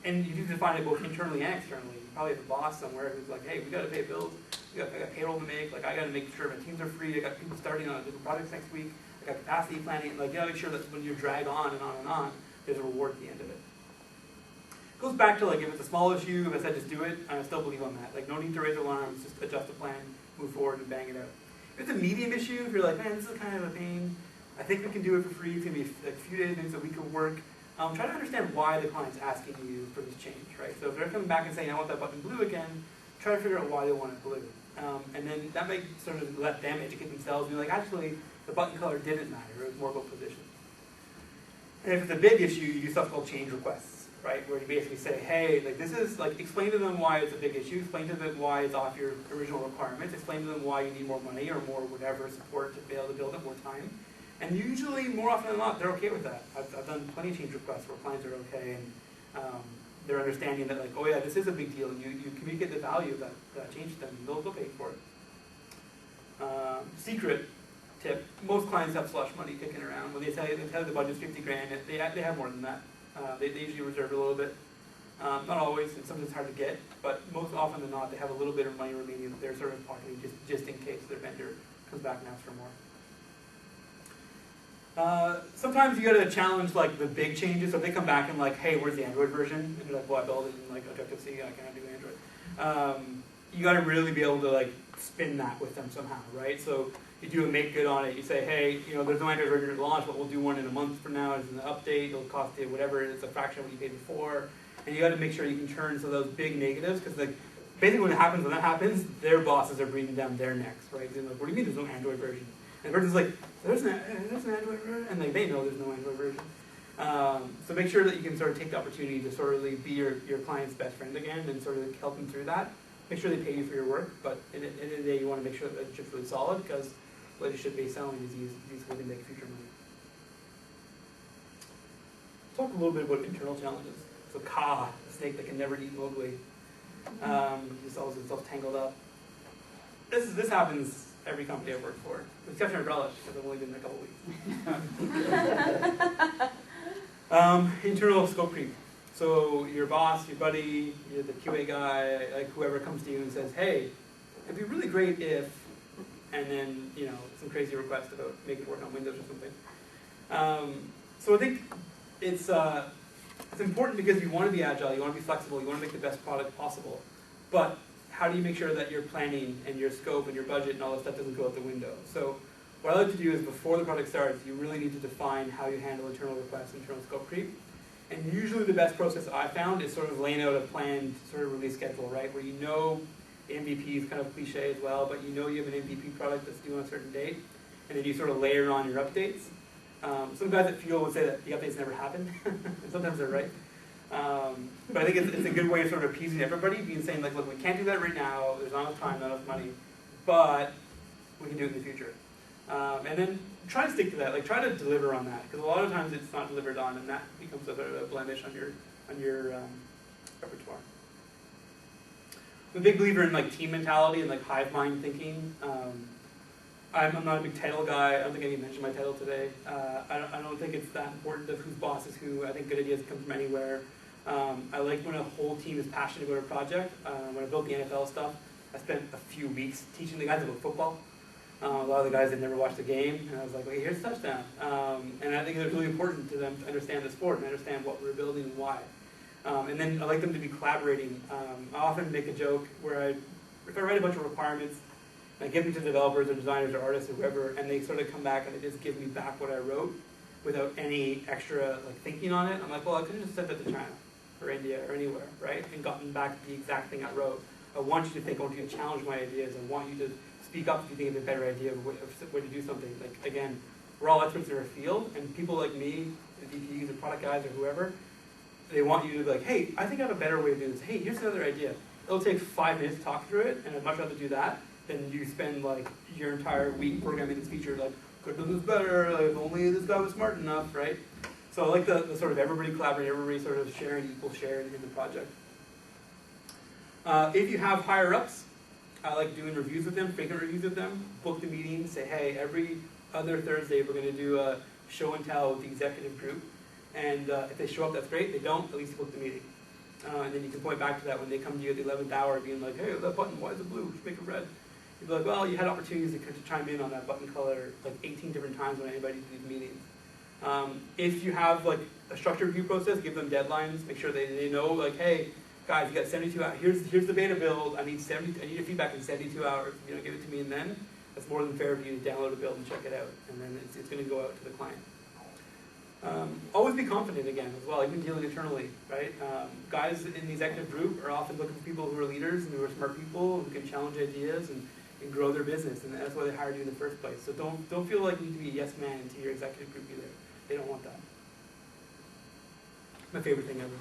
And you need to define it both internally and externally. You probably have a boss somewhere who's like, hey, we got to pay bills, I got payroll to make, like I got to make sure my teams are free, I got people starting on different projects next week, I got capacity planning, like you got to make sure that when you drag on and on and on, there's a reward at the end of it. It goes back to like if it's a small issue, if I said just do it, I still believe on that. Like no need to raise alarms, just adjust the plan, move forward and bang it out. If it's a medium issue, if you're like, man, this is kind of a pain, I think we can do it for free, it's going to be like a few days, maybe a week of work. Try to understand why the client's asking you for this change, right? So if they're coming back and saying, I want that button blue again, try to figure out why they want it blue. And then that may sort of let them educate themselves and be like, actually, the button color didn't matter, it was more about position. And if it's a big issue, you do stuff called change requests, right? Where you basically say, hey, like this is, like explain to them why it's a big issue, explain to them why it's off your original requirements, explain to them why you need more money or more whatever support to be able to build it, more time. And usually, more often than not, they're okay with that. I've done plenty of change requests where clients are okay and they're understanding that like, oh yeah, this is a big deal, and you communicate the value of that change to them, and they'll pay for it. Secret tip, most clients have slush money kicking around. When they tell you the budget's 50 grand, they have more than that. They usually reserve a little bit. Not always, and sometimes it's hard to get, but most often than not, they have a little bit of money remaining that they're sort of pocketing just in case their vendor comes back and asks for more. Sometimes you gotta challenge like the big changes. So if they come back and like, hey, where's the Android version? And you're like, well, I built it in like Objective-C, I cannot do Android. You gotta really be able to like spin that with them somehow, right? So you do a make good on it. You say, hey, you know, there's no Android version at launch, but we'll do one in a month from now. It's an update. It'll cost you whatever. It's a fraction of what you paid before. And you got to make sure you can turn some of those big negatives, because like basically when that happens, their bosses are breathing down their necks, right? They're like, what do you mean there's no Android version? And the person's like, there's an Android version, and like they know there's no Android version. So make sure that you can sort of take the opportunity to sort of be your client's best friend again, and sort of help them through that. Make sure they pay you for your work, but at the end of the day, you want to make sure that the relationship's really solid, because relationship-based selling is used to make future money. Talk a little bit about internal challenges. So Ka, the snake that can never eat Mowgli, just always itself tangled up. This happens every company I've worked for, with the exception of Relish, because I've only been there a couple weeks. Internal scope creep. So your boss, your buddy, you're the QA guy, like whoever comes to you and says, hey, it'd be really great if, and then, you know, some crazy request about making it work on Windows or something. So I think it's important because you want to be agile, you want to be flexible, you want to make the best product possible. But how do you make sure that your planning and your scope and your budget and all that stuff doesn't go out the window? So what I like to do is before the product starts, you really need to define how you handle internal requests, internal scope creep. And usually the best process I've found is sort of laying out a planned sort of release schedule, right? Where you know the MVP is kind of cliche as well, but you know you have an MVP product that's due on a certain date, and then you sort of layer on your updates. Some guys at Fuel would say that the updates never happen, and sometimes they're right. But I think it's a good way of sort of appeasing everybody, being saying like, look, we can't do that right now, there's not enough time, not enough money, but we can do it in the future. And then try to stick to that, like try to deliver on that, because a lot of times it's not delivered on, and that becomes a sort of a blemish on your repertoire. I'm a big believer in like team mentality and like hive mind thinking. I'm not a big title guy. I don't think I even mentioned my title today. I don't think it's that important of whose boss is who. I think good ideas come from anywhere. I like when a whole team is passionate about a project. When I built the NFL stuff, I spent a few weeks teaching the guys about football. A lot of the guys had never watched the game, and I was like, okay, here's a touchdown. And I think it was really important to them to understand the sport and understand what we were building and why. And then I like them to be collaborating. I often make a joke where if I write a bunch of requirements, I give them to developers or designers or artists or whoever, and they sort of come back and they just give me back what I wrote without any extra like thinking on it. I'm like, well, I could have just sent that to China or India or anywhere, right? And gotten back the exact thing I wrote. I want you to think, I want you to challenge my ideas. I want you to speak up if you think of a better idea of a way to do something. Like, again, we're all experts in our field, and people like me, the VPs or product guys or whoever, they want you to be like, hey, I think I have a better way of doing this. Hey, here's another idea. It'll take 5 minutes to talk through it, and I'd much rather do that than you spend like your entire week programming this feature, like could have done this better, like, if only this guy was smart enough, right? So I like the sort of everybody collaborating, everybody sort of sharing, equal share in the project. If you have higher ups, I like doing reviews with them, frequent reviews with them, book the meeting, say, hey, every other Thursday we're going to do a show and tell with the executive group. And if they show up, that's great. If they don't, at least you book the meeting. And then you can point back to that when they come to you at the 11th hour being like, hey, that button, why is it blue? Should make it red. You'd be like, well, you had opportunities to chime in on that button color like 18 different times when anybody did these meetings. If you have like a structured review process, give them deadlines, make sure they know like, hey, guys, you got 72 hours. Here's the beta build. I need your feedback in 72 hours. If you don't give it to me and then, that's more than fair for you to download a build and check it out. And then it's going to go out to the client. Always be confident again as well, even dealing internally, right? Guys in the executive group are often looking for people who are leaders and who are smart people who can challenge ideas and grow their business, and that's why they hired you in the first place. So don't feel like you need to be a yes man to your executive group either. They don't want that. My favorite thing ever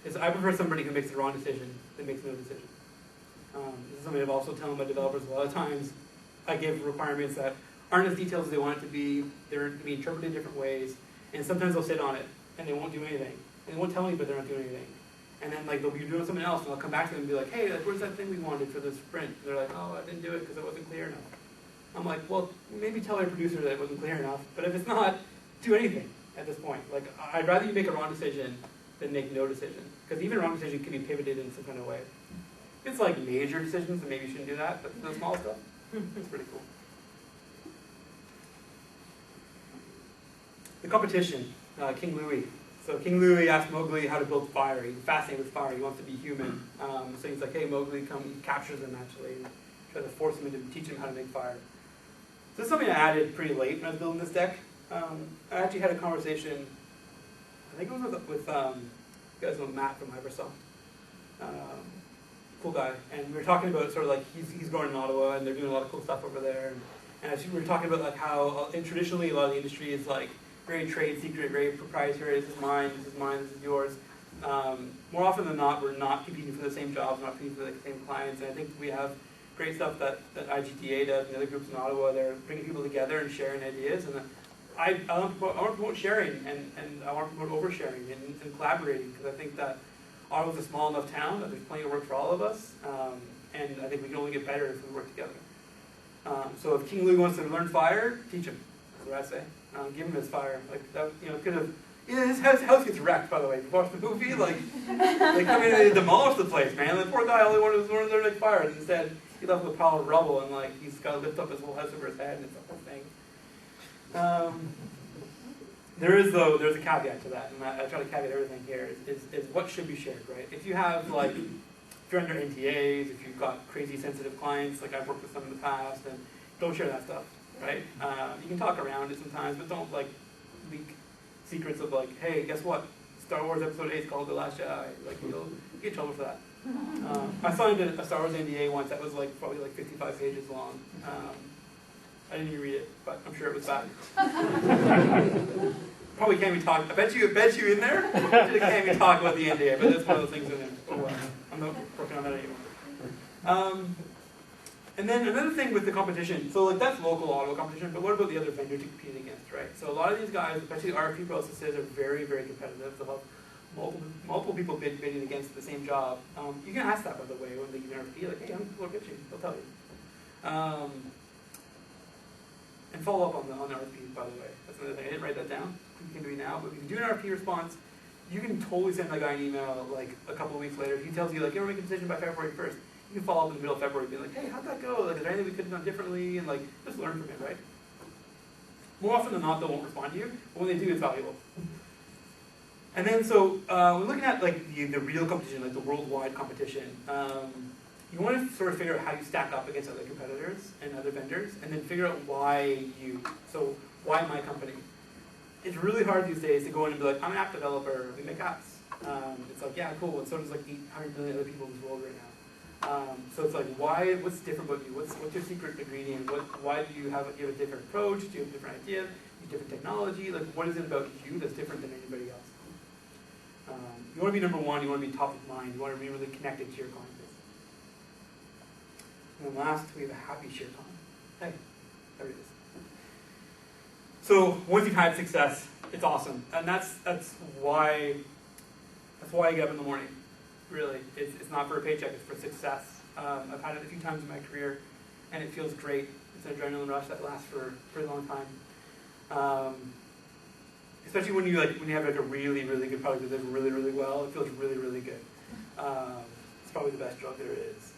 is I prefer somebody who makes the wrong decision than makes no decision. This is something I've also told my developers a lot of times. I give requirements that aren't as detailed as they want it to be. They're to be interpreted in different ways. And sometimes they'll sit on it, and they won't do anything. And they won't tell me, but they're not doing anything. And then like they'll be doing something else, and I'll come back to them and be like, hey, like, where's that thing we wanted for the sprint? And they're like, oh, I didn't do it because it wasn't clear enough. I'm like, well, maybe tell our producer that it wasn't clear enough, but if it's not, do anything at this point. Like, I'd rather you make a wrong decision than make no decision. Because even a wrong decision can be pivoted in some kind of way. It's like major decisions, and maybe you shouldn't do that, but the small stuff, it's pretty cool. The competition, King Louis. So King Louis asked Mowgli how to build fire. He's fascinated with fire. He wants to be human. So he's like, hey, Mowgli, come. He captures him, actually, and tries to force him to teach him how to make fire. So this is something I added pretty late when I was building this deck. I actually had a conversation, I think it was with you guys know Matt from Microsoft. Cool guy. And we were talking about sort of like, he's growing in Ottawa, and they're doing a lot of cool stuff over there. And actually we were talking about like how, and traditionally a lot of the industry is like, very trade secret, very proprietary. This is mine, this is mine, this is yours. More often than not, we're not competing for the same jobs, not competing for the same clients. And I think we have great stuff that IGDA does and other groups in Ottawa. They're bringing people together and sharing ideas. And I want to promote sharing, and I want to promote oversharing and collaborating, because I think that Ottawa's a small enough town that there's plenty of work for all of us. And I think we can only get better if we work together. So if King Louis wants to learn fire, teach him. That's what I say. Give him his fire. Like that, could have. Yeah, his house gets wrecked, by the way. If you watch the movie, like they come in and they demolish the place, man. The poor guy only wanted to learn to make fire, and instead he left with a pile of rubble, and like he's got to lift up his whole house over his head, and it's a whole thing. There's a caveat to that, and I try to caveat everything here. Is what should be shared, right? If you have like, if you're under NTAs, if you've got crazy sensitive clients, like I've worked with some in the past, then don't share that stuff. Right? You can talk around it sometimes, but don't like leak secrets of like, hey, guess what? Star Wars Episode 8 is called The Last Jedi. Like you'll get in trouble for that. I signed a Star Wars NDA once that was like probably like 55 pages long. I didn't even read it, but I'm sure it was bad. Probably can't even talk. I bet you in there. You can't even talk about the NDA, but that's one of the things in there. Oh well, I'm not working on that anymore. And then another thing with the competition, so like that's local Ottawa competition, but what about the other vendors you're competing against, right? So a lot of these guys, especially RFP processes, are very, very competitive. They'll have multiple people bidding against the same job. You can ask that, by the way, when they give you an RFP, like, hey, how many people will get you? They'll tell you. And follow up on the RFP, by the way. That's another thing. I didn't write that down. You can do it now, but if you do an RFP response, you can totally send that guy an email like a couple of weeks later. He tells you like, you're making a decision by February 1st. You can follow up in the middle of February, being like, hey, how'd that go? Like, is there anything we could have done differently? And like, just learn from it, right? More often than not, they won't respond to you, but when they do, it's valuable. And then, so we're looking at like the real competition, like the worldwide competition. You want to sort of figure out how you stack up against other competitors and other vendors, and then figure out why you. So why my company? It's really hard these days to go in and be like, I'm an app developer. We make apps. It's like, yeah, cool. And so does like 800 million other people in this world right now. So it's like, why? What's different about you? What's your secret ingredient? Why do you have a different approach? Do you have a different idea? Do you have different technology? Like, what is it about you that's different than anybody else? You want to be number one. You want to be top of mind. You want to be really connected to your client base. And then last, we have a happy ShareCon. Hey, there it is. So once you've had success, it's awesome, and that's why I get up in the morning. Really, it's not for a paycheck; it's for success. I've had it a few times in my career, and it feels great. It's an adrenaline rush that lasts for a pretty long time. Especially when you have like a really, really good product that does really, really well, it feels really, really good. It's probably the best drug there is.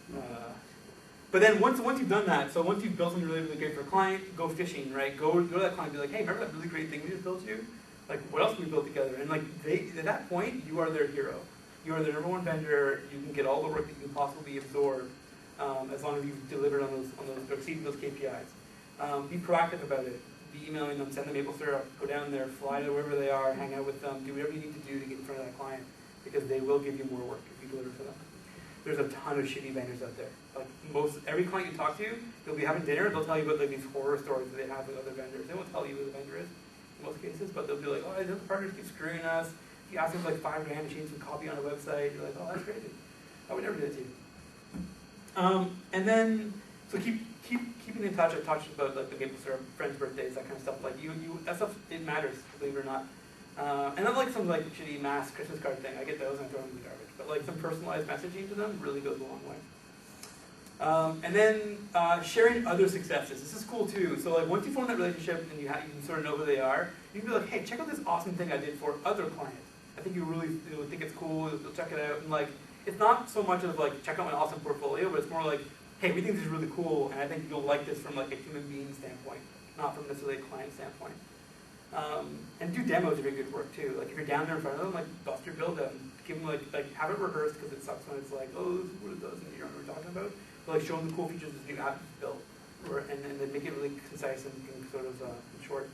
But then once you've done that, so once you've built something really, really great for a client, go fishing, right? Go to that client and be like, hey, remember that really great thing we just built you? Like, what else can we build together? And like, at that point, you are their hero. You are their #1 vendor. You can get all the work that you can possibly absorb, as long as you've delivered on those or exceeded those KPIs. Be proactive about it. Be emailing them, send them maple syrup, go down there, fly to wherever they are, hang out with them, do whatever you need to do to get in front of that client, because they will give you more work if you deliver for them. There's a ton of shitty vendors out there. Like every client you talk to, they'll be having dinner, they'll tell you about like these horror stories that they have with other vendors. They won't tell you who the vendor is in most cases, but they'll be like, oh, the partners keep screwing us. If you ask them for like $5 grand to change some copy on a website, you're like, oh, that's crazy. I would never do that to you. And then, so keeping in touch. I talked about like the maple syrup, friends' birthdays, that kind of stuff. Like that stuff, it matters, believe it or not. And not like some like shitty mass Christmas card thing. I get those and I throw them in the garbage. But like some personalized messaging to them really goes a long way. And then sharing other successes. This is cool too. So like once you form that relationship and you can sort of know who they are, you can be like, hey, check out this awesome thing I did for other clients. I think you'll think it's cool. You'll check it out. And like, it's not so much of like check out my awesome portfolio, but it's more like, hey, we think this is really cool, and I think you'll like this from like a human being standpoint, not from necessarily a client standpoint. And do demos if you're good work too. Like if you're down there in front of them, like bust your build out and give them like have it rehearsed, because it sucks when it's like, oh, this is what it does and you don't know what we're talking about. But like show them the cool features this new app is built, and then make it really concise and sort of short.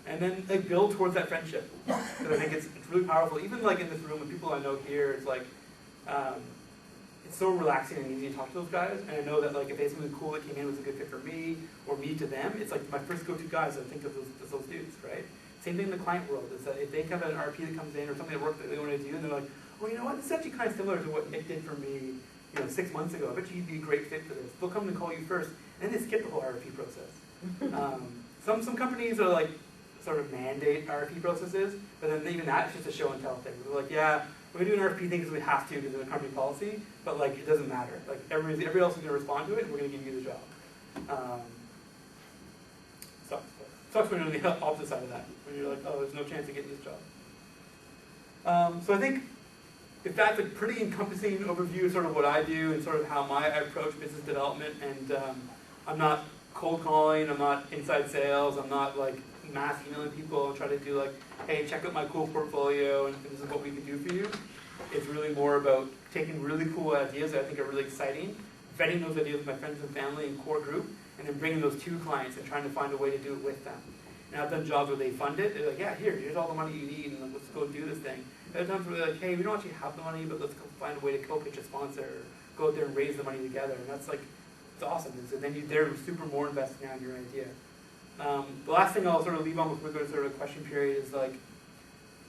And then like build towards that friendship. Because I think it's really powerful. Even like in this room with people I know here, it's like it's so relaxing and easy to talk to those guys. And I know that like if they had something cool that came in was a good fit for me or me to them, it's like my first go-to guys. I think of those dudes, right? Same thing in the client world is that if they have an RP that comes in or something at work that they want to do, and they're like, well, you know what, this is actually kind of similar to what Nick did for me, 6 months ago. I bet you'd be a great fit for this. They'll come and call you first, and then they skip the whole RFP process. Some companies are like sort of mandate RFP processes, but then even that's just a show and tell thing. They're like, yeah, we're gonna do an RFP thing because we have to because of the company policy, but like it doesn't matter. Like everybody else is gonna respond to it, and we're gonna give you the job. Sucks when you're on the opposite side of that, when you're like, oh, there's no chance of getting this job. So I think if that's a pretty encompassing overview of sort of what I do and sort of how I approach business development, and I'm not cold calling, I'm not inside sales, I'm not like mass emailing people and try to do like, hey, check out my cool portfolio and this is what we can do for you. It's really more about taking really cool ideas that I think are really exciting, vetting those ideas with my friends and family and core group, and then bringing those to clients and trying to find a way to do it with them. And I've done jobs where they fund it. They're like, yeah, here's all the money you need, and like, let's go do this thing. Other times where they're like, hey, we don't actually have the money, but let's go find a way to co-pitch a sponsor, or go out there and raise the money together. And that's like, it's awesome. And so then they're super more invested now in your idea. The last thing I'll sort of leave on before we go to sort of a question period is like,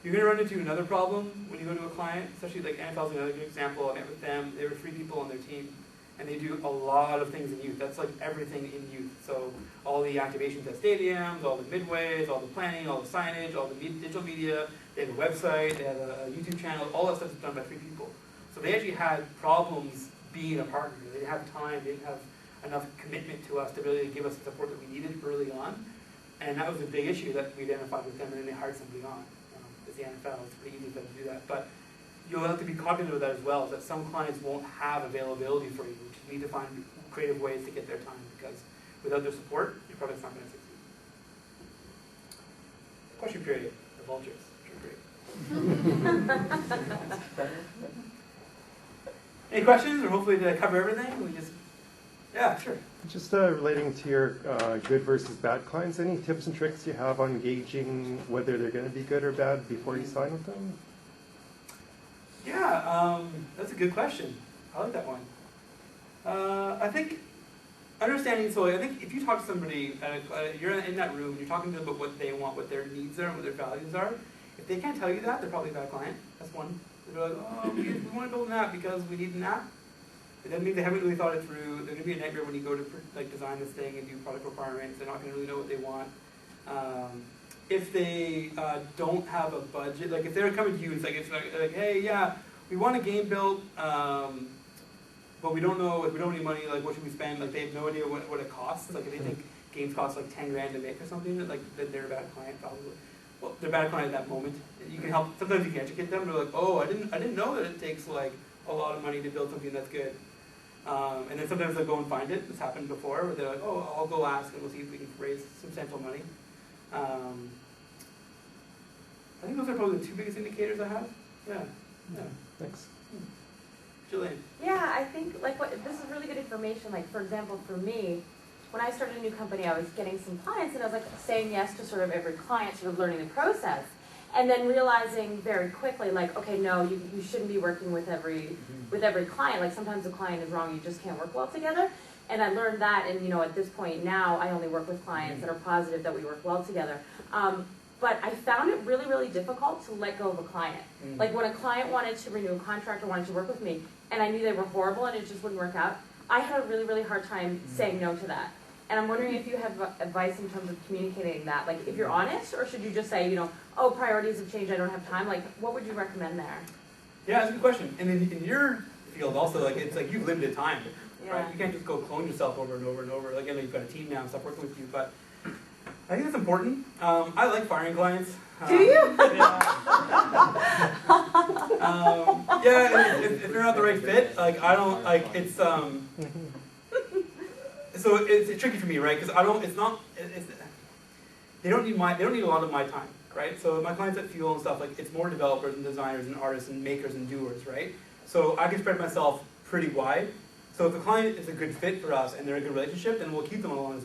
you're going to run into another problem when you go to a client, especially like NFL's another good example. I met with them. There were 3 people on their team, and they do a lot of things in youth. That's like everything in youth. So all the activations at stadiums, all the midways, all the planning, all the signage, all the digital media. They have a website, they have a YouTube channel. All that stuff is done by 3 people. So they actually had problems being a partner. They didn't have time. They didn't have enough commitment to us to really give us the support that we needed early on. And that was a big issue that we identified with them, and then they hired somebody on. It's the NFL, it's pretty easy for them to do that. But you'll have to be cognizant of that as well, that some clients won't have availability for you. You need to find creative ways to get their time, because without their support, your product's not going to succeed. Question period. The vultures, which are great. Any questions, or hopefully did I cover everything? Yeah, sure. Just relating to your good versus bad clients, any tips and tricks you have on gauging whether they're going to be good or bad before you sign with them? Yeah, that's a good question. I like that one. I think understanding, so I think if you talk to somebody, you're in that room, you're talking to them about what they want, what their needs are, and what their values are. If they can't tell you that, they're probably a bad client. That's one. They're like, oh, we want to build an app because we need an app. It doesn't mean they haven't really thought it through. They're going to be a nightmare when you go to like design this thing and do product requirements. They're not going to really know what they want. If they don't have a budget, like if they're coming to you and it's like, hey, yeah, we want a game built, but we don't know, like we don't have any money, like what should we spend? Like they have no idea what it costs. Like if they think games cost like 10 grand to make or something, like then they're a bad client probably. Well, they're a bad client at that moment. You can help. Sometimes you can educate them. They're like, oh, I didn't know that it takes like a lot of money to build something that's good. And then sometimes they'll go and find it. This happened before, where they're like, oh, I'll go ask and we'll see if we can raise substantial money. I think those are probably the two biggest indicators I have. Yeah. Thanks. Jillian. Yeah, I think this is really good information. Like for example, for me, when I started a new company, I was getting some clients, and I was like saying yes to sort of every client, sort of learning the process, and then realizing very quickly, like, okay, no, you shouldn't be working with every client. Like sometimes the client is wrong, you just can't work well together. And I learned that, and at this point now, I only work with clients that are positive that we work well together. But I found it really, really difficult to let go of a client. Like when a client wanted to renew a contract or wanted to work with me, and I knew they were horrible and it just wouldn't work out, I had a really, really hard time saying no to that. And I'm wondering if you have advice in terms of communicating that. Like if you're honest, or should you just say, oh, priorities have changed, I don't have time. Like what would you recommend there? Yeah, that's a good question. And in your field also, like it's like you've limited time, right? You can't just go clone yourself over and over and over. Like I know you've got a team now and stuff working with you, but I think that's important. I like firing clients. Do you? Yeah, if they're not the right fit, like I don't like it's. So it's tricky for me, right? Because I don't. It's not. They don't need a lot of my time, right? So my clients at Fuel and stuff, like it's more developers and designers and artists and makers and doers, right? So I can spread myself pretty wide. So if the client is a good fit for us and they're in a good relationship, then we'll keep them as long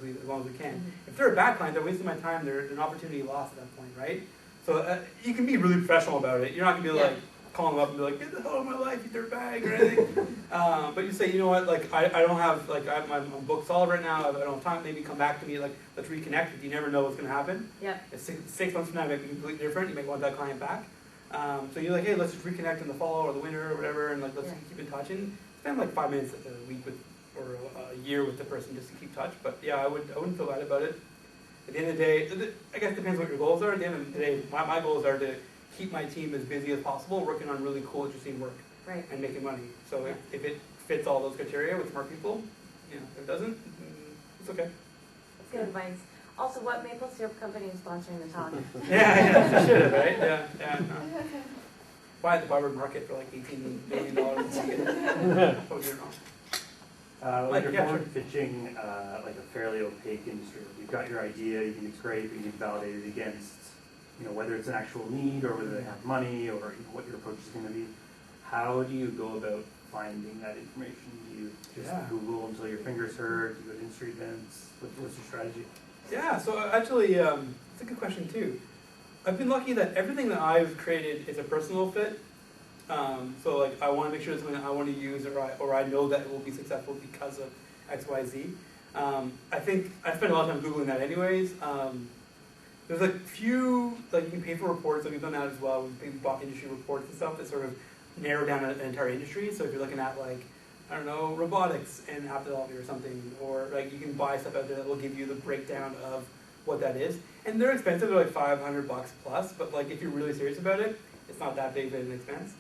as we can. If they're a bad client, they're wasting my time. They're an opportunity lost at that point, right? So you can be really professional about it. You're not gonna be like calling them up and be like, get the hell out of my life, you dirtbag, or anything. But you say, you know what, like I don't have I'm booked solid right now. I don't have time. Maybe come back to me. Like let's reconnect. You never know what's gonna happen. Yeah. It's 6 months from now, it might be completely different. You might want that client back. So you're like, hey, let's just reconnect in the fall or the winter or whatever, and like let's keep in touch and spend like 5 minutes a week or a year with the person just to keep touch. But yeah, I wouldn't feel bad about it. At the end of the day, I guess it depends what your goals are. At the end of the day, my goals are to keep my team as busy as possible, working on really cool, interesting work, and making money. So if it fits all those criteria with smart people, if it doesn't, it's okay. That's good advice. Also, what maple syrup company is sponsoring the talk? Yeah, should have, right? Yeah. No. Buy at the Barber Market for like $18 million. When you're forward pitching like a fairly opaque industry, you've got your idea, you think it's great, but you need to validate it against, whether it's an actual need or whether they have money or what your approach is going to be. How do you go about finding that information? Do you just Google until your fingers hurt? Do you go to industry events? What's your strategy? Yeah, so actually, it's a good question too. I've been lucky that everything that I've created is a personal fit. So like I want to make sure it's something that I want to use or I know that it will be successful because of X, Y, Z. I think I spend a lot of time Googling that anyways. There's a few, like you can pay for reports, so we've done that as well. We've bought industry reports and stuff that sort of narrow down an entire industry. So if you're looking at like, I don't know, robotics and app development or something, or like you can buy stuff out there that will give you the breakdown of what that is. And they're expensive, they're like $500 plus, but like if you're really serious about it, it's not that big of an expense.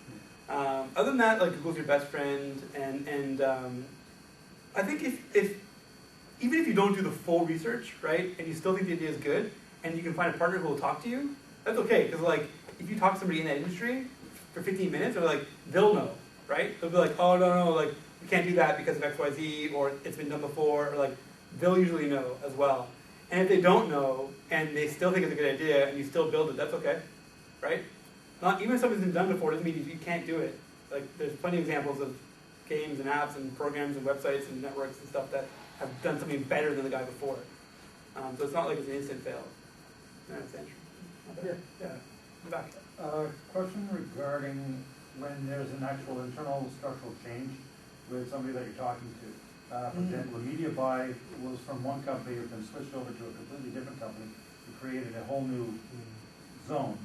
Other than that, like Google's your best friend, and I think even if you don't do the full research, right, and you still think the idea is good, and you can find a partner who will talk to you, that's okay, because like if you talk to somebody in that industry for 15 minutes, they'll know, right? They'll be like, oh no, like we can't do that because of X, Y, Z, or it's been done before, or like they'll usually know as well. And if they don't know and they still think it's a good idea and you still build it, that's okay, right? Not even if something's been done before doesn't mean you can't do it. Like there's plenty of examples of games and apps and programs and websites and networks and stuff that have done something better than the guy before. So it's not like it's an instant fail. That's interesting. Yeah. In the back. Question regarding when there's an actual internal structural change with somebody that you're talking to. For example, the media buy was from one company who's been switched over to a completely different company who created a whole new zone.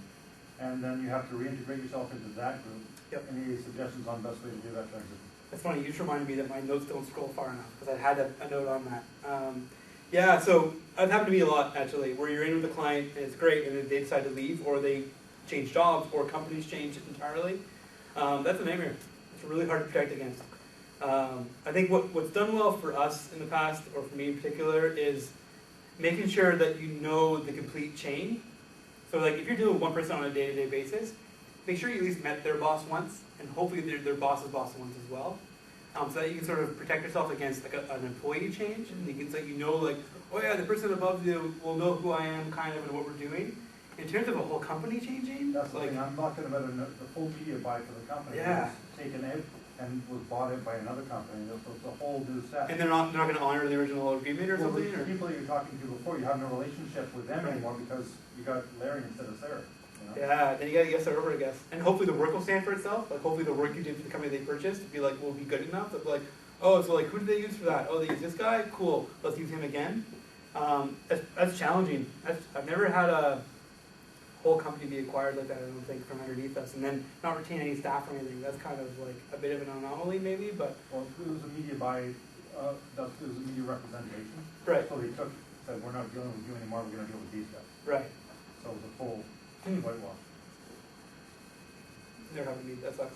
And then you have to reintegrate yourself into that group. Yep. Any suggestions on the best way to do that transition? It's funny, you just reminded me that my notes don't scroll far enough, because I had a note on that. Yeah, so I've happened to be a lot actually, where you're in with a client and it's great, and then they decide to leave, or they change jobs, or companies change entirely. That's a nightmare. It's really hard to protect against. I think what's done well for us in the past, or for me in particular, is making sure that you know the complete chain. So like if you're dealing with one person on a day-to-day basis, make sure you at least met their boss once, and hopefully their boss's boss once as well. So that you can sort of protect yourself against like an employee change, and you can so you know like, oh yeah, the person above you will know who I am kind of and what we're doing. In terms of a whole company changing, That's the like, thing, I'm talking about the full media buy for the company. Yeah. Was taken out and was bought out by another company, so it's a whole new set. and they're not going to honor the original agreement or Well, something. the Or? people that you're talking to before, you have no relationship with them Right. anymore because you got Larry instead of Sarah. You know? Yeah, then you got to guess it over, I guess. And hopefully the work will stand for itself. Like hopefully the work you did for the company they purchased will be good enough. That like, oh, so like who did they use for that? Oh, they used this guy. Cool. Let's use him again. That's challenging. I've never had a whole company be acquired like that, I don't think, from underneath us, and then not retain any staff or anything. That's kind of like a bit of an anomaly, maybe, but Well, it was a media buy, it was a media representation. right, So they said, we're not dealing with you anymore, we're gonna deal with these guys. right. So it was a full Hmm. whitewash. Never happened to me. That sucks.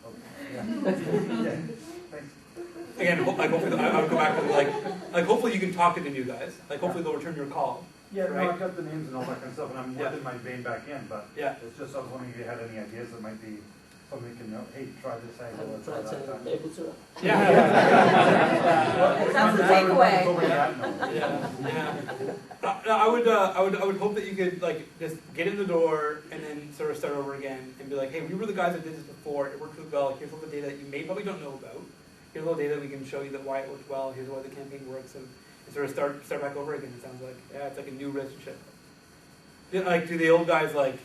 Okay. Yeah. Yeah. Thanks. Again, like hopefully I would go back to like hopefully you can talk to the new guys. Like hopefully they'll return your call. Yeah, Right. no, I got the names and all that kind of stuff, and I'm Yeah. working my vein back in, but Yeah. it's just, I was wondering if you had any ideas that might be something you can know, hey, try this, hey, Have let's you try tried that. sending maple syrup? Yeah. That's the takeaway. Over that note. Yeah, yeah. I would hope that you could like just get in the door and then sort of start over again and be like, hey, we were the guys that did this before. It worked really well. Here's all the data that you probably don't know about. Here's all the data we can show you that why it worked well. Here's why the campaign works, and sort of start back over again. It sounds like it's like a new relationship. Yeah, like do the old guys like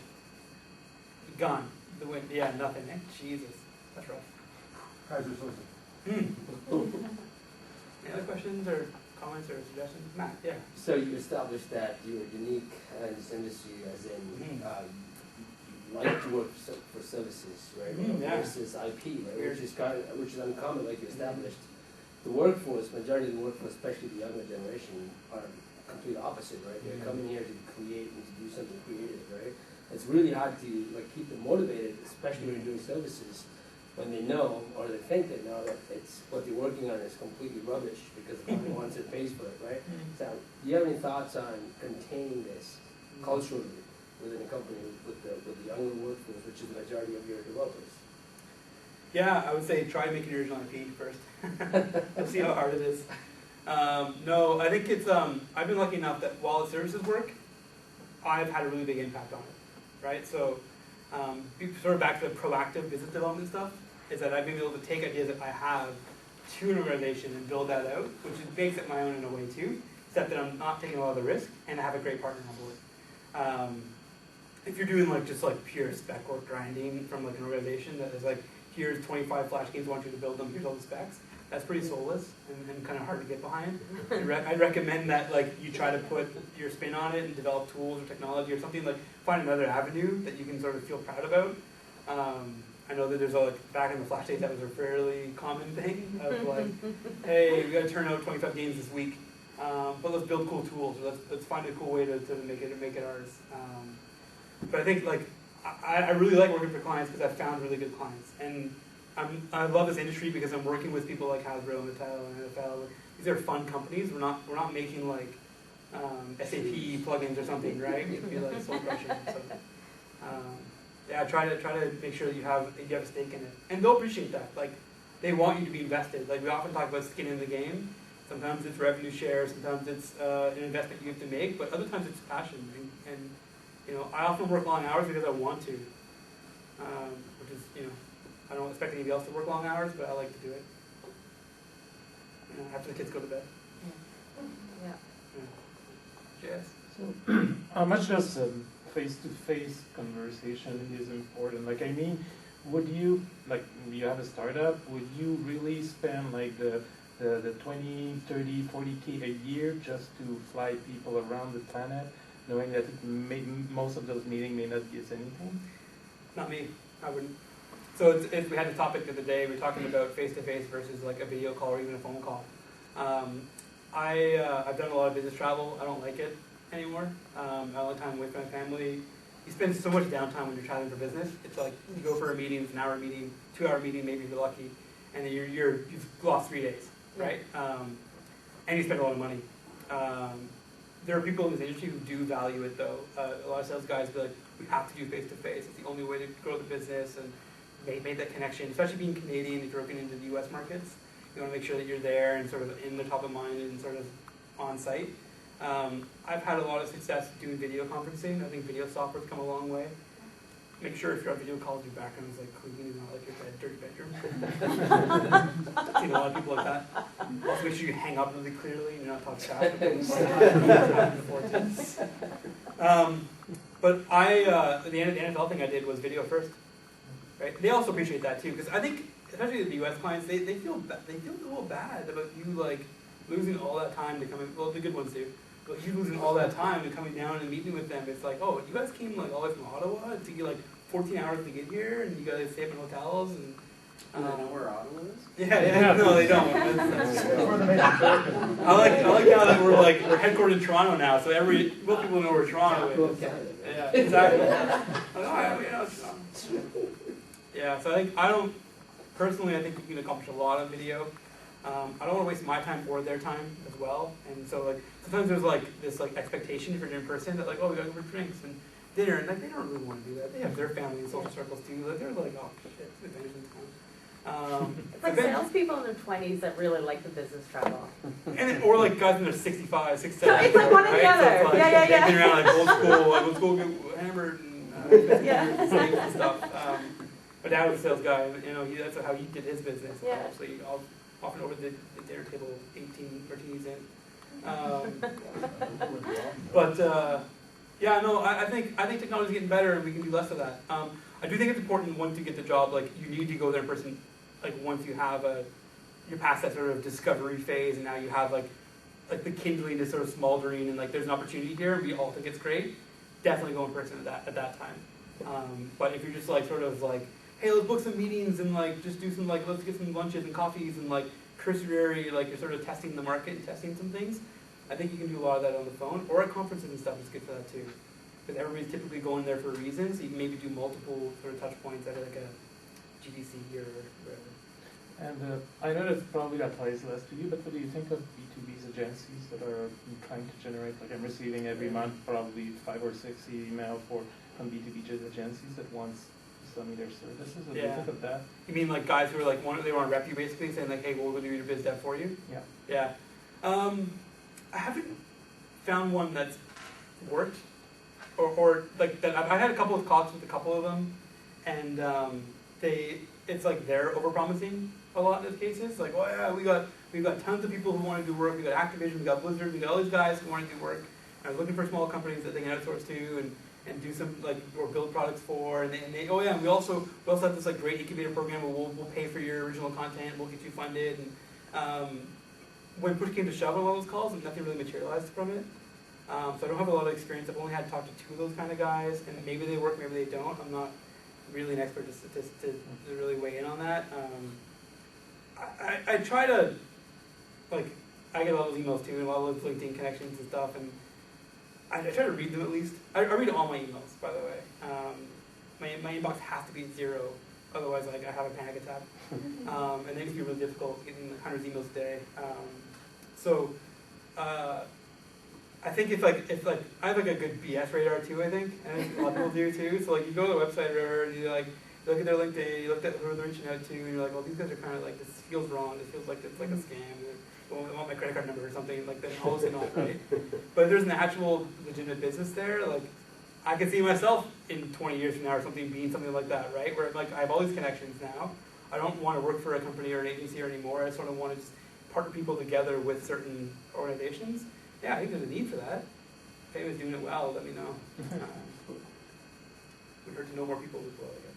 gone? The wind, yeah, nothing. Eh? Jesus, that's rough. Kaiser Soze. Any other questions or comments or suggestions? Matt, yeah. So you established that you're unique in this industry, as in you like to work for services, right? Yeah. Versus IP, right? Which is uncommon, like you established. The workforce, majority of the workforce, especially the younger generation, are complete opposite, right? They're coming here to create and to do something creative, right? It's really hard to like keep them motivated, especially when you're doing services, when they know or they think they know that it's what they're working on is completely rubbish because the company wants it, pays for it, right? So, do you have any thoughts on containing this culturally within a company with the younger workforce, which is the majority of your developers? Yeah, I would say try making your original IP first. Let's see how hard it is. No, I think it's, I've been lucky enough that while the services work, I've had a really big impact on it, right? So, sort of back to the proactive business development stuff, is that I've been able to take ideas that I have to an organization and build that out, which makes it my own in a way too, except that I'm not taking a lot of the risk and I have a great partner on board. If you're doing like just like pure spec work grinding from like an organization that is like, here's 25 Flash games, I want you to build them, here's all the specs, that's pretty soulless and kind of hard to get behind. I'd recommend that like you try to put your spin on it and develop tools or technology or something, like find another avenue that you can sort of feel proud about. I know that there's like, back in the Flash days that was a fairly common thing of like, hey, we gotta turn out 25 games this week, but let's build cool tools, or let's find a cool way to make it ours. But I think like, I really like working for clients because I've found really good clients, and I love this industry because I'm working with people like Hasbro and Mattel and NFL. These are fun companies. We're not making like SAP plugins or something, right? It'd be like soul crushing. So, yeah, try to make sure that you have a stake in it, and they'll appreciate that. Like they want you to be invested. Like we often talk about skin in the game. Sometimes it's revenue share. Sometimes it's an investment you have to make, but other times it's passion and you know, I often work long hours because I want to, which is, you know, I don't expect anybody else to work long hours, but I like to do it. You know, after the kids go to bed. Yeah. Yes. So, how much does face-to-face conversation is important? Like, I mean, would you, like, you have a startup, would you really spend like the 20, 30, 40K a year just to fly people around the planet, knowing that most of those meetings may not give anything? Not me. I wouldn't. So we had the topic the other day. We're talking about face-to-face versus like a video call or even a phone call. I've done a lot of business travel. I don't like it anymore. I don't like time away from my family. You spend so much downtime when you're traveling for business. It's like you go for a meeting, it's an hour meeting, 2-hour meeting, maybe if you're lucky, and then you've lost 3 days, right? And you spend a lot of money. There are people in this industry who do value it though. A lot of sales guys be like, we have to do face-to-face. It's the only way to grow the business and make that connection, especially being Canadian, if you're looking into the US markets. You want to make sure that you're there and sort of in the top of mind and sort of on site. I've had a lot of success doing video conferencing. I think video software's come a long way. Make sure if you're on video calls, your background is like clean and not like your dirty bedroom. I've seen a lot of people like that. Also make sure you hang up really clearly and you're not talking fast. But the NFL thing I did was video first. Right? They also appreciate that too, because I think, especially the US clients, they feel a little bad about you like losing all that time to come in. Well, the good ones do. But you losing all that time and coming down and meeting with them, it's like, oh, you guys came like all the way from Ottawa to get like 14 hours to get here, and you guys stay up in hotels, and do they know where Ottawa is? Yeah, no, they don't. I like now that we're headquartered in Toronto now, so most people know where Toronto is. Yeah, exactly. Yeah, so I don't personally. I think we can accomplish a lot on video. I don't want to waste my time or their time as well, and so like sometimes there's like this like expectation if you're in person that like, oh, we gotta go for drinks and dinner, and like they don't really want to do that. They have their family and social circles too. Like, they're like, oh shit, advantage in town. It's like salespeople in their 20s that really like the business travel. Or like guys in their 65, 67. It's like one or the other. So like, yeah. They've been around like old school, get hammered and stuff. But Dad was a sales guy, and that's how he did his business. Yeah. Obviously, often over the dinner table, 18 martinis in. Yeah, no, I think technology is getting better, and we can do less of that. I do think it's important once you get the job, like you need to go there in person. Like once you have you're past that sort of discovery phase, and now you have like the kindling is sort of smoldering, and like there's an opportunity here, and we all think it's great. Definitely go in person at that time. But if you're just like sort of like, hey, let's book some meetings and like just do some like let's get some lunches and coffees and like cursory, like you're sort of testing the market and testing some things. I think you can do a lot of that on the phone or at conferences and stuff. It's good for that too, because everybody's typically going there for a reason. So you can maybe do multiple sort of touch points at like a GDC or whatever. And I know that probably that applies less to you, but what do you think of B2B agencies that are trying to generate, like I'm receiving every month probably 5 or 6 emails from B2B agencies that wants to sell me their services? What do you think of that? You mean like guys who are like, they want to rep you basically, saying like, hey, we'll do your biz dev for you? Yeah. I haven't found one that's worked, or like that. I had a couple of talks with a couple of them, and it's like they're overpromising a lot in those cases. Like, oh yeah, we've got tons of people who want to do work. We got Activision, we got Blizzard, we got all these guys who want to do work. And I'm looking for small companies that they can outsource to and do some like or build products for. And they oh yeah, and we also have this like great incubator program where we'll pay for your original content, we'll get you funded. And when push came to shove on all those calls, nothing really materialized from it. So I don't have a lot of experience. I've only had to talk to 2 of those kind of guys, and maybe they work, maybe they don't. I'm not really an expert to really weigh in on that. I try to, like, I get a lot of those emails too, and a lot of those LinkedIn connections and stuff, and I try to read them at least. I read all my emails, by the way. My inbox has to be at 0, otherwise like I have a panic attack. And they can be really difficult getting hundreds of emails a day. I think if I have like a good BS radar too, I think, and I think a lot of people do too. So like you go to the website or and you like look at their LinkedIn, you look at who they're reaching out to, and you're like, well, these guys are kind of like, this feels wrong. This feels like it's like a scam. They want my credit card number or something. Like then all this not right. But if there's an actual legitimate business there, like I can see myself in 20 years from now or something being something like that, right? Where like I have all these connections now. I don't want to work for a company or an agency anymore. I sort of want to just partner people together with certain organizations. Yeah, I think there's a need for that. If anyone's doing it well, let me know. We'd hurt to know more people as well, I guess.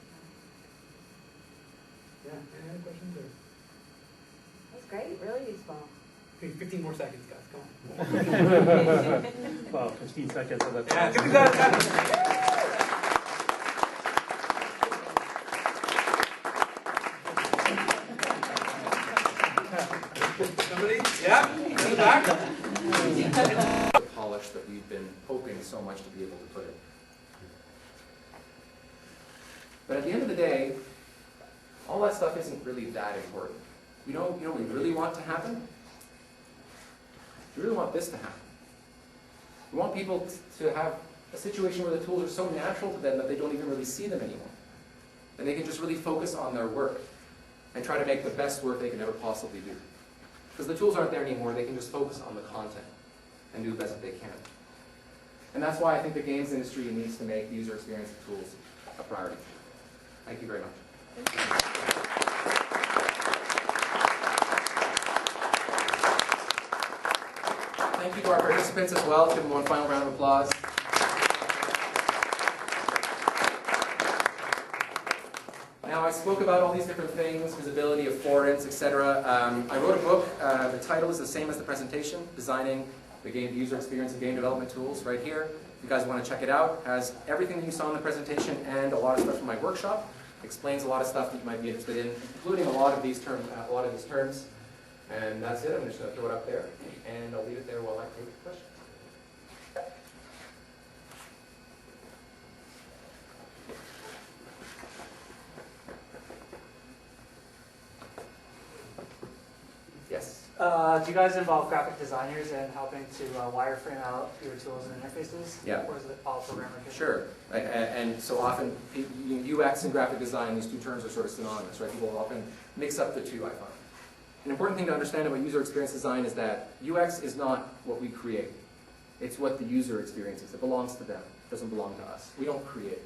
Yeah, any other questions? Or? That's great, really useful. 15 more seconds, guys, come on. Well, 15 seconds of that. Yeah, 15 seconds. Somebody? Yeah? The polish that we've been hoping so much to be able to put in. But at the end of the day, all that stuff isn't really that important. You know what we really want to happen? We really want this to happen. We want people to have a situation where the tools are so natural to them that they don't even really see them anymore. And they can just really focus on their work and try to make the best work they can ever possibly do. Because the tools aren't there anymore, they can just focus on the content and do the best that they can. And that's why I think the games industry needs to make user experience tools a priority. Thank you very much. Thank you to our participants as well. Give them one final round of applause. Now, I spoke about all these different things, visibility, affordance, etc. I wrote a book. The title is the same as the presentation, Designing the Game User Experience and Game Development Tools, right here. If you guys want to check it out, it has everything that you saw in the presentation and a lot of stuff from my workshop. Explains a lot of stuff that you might be interested in, including a lot of these terms. And that's it. I'm just going to throw it up there, and I'll leave it there while I take questions. Yes. Do you guys involve graphic designers in helping to wireframe out your tools and interfaces? Yeah. Or is it all programmer driven? Sure. And so often, UX and graphic design, these two terms are sort of synonymous, right? People often mix up the two, I find. An important thing to understand about user experience design is that UX is not what we create. It's what the user experiences. It belongs to them. It doesn't belong to us. We don't create.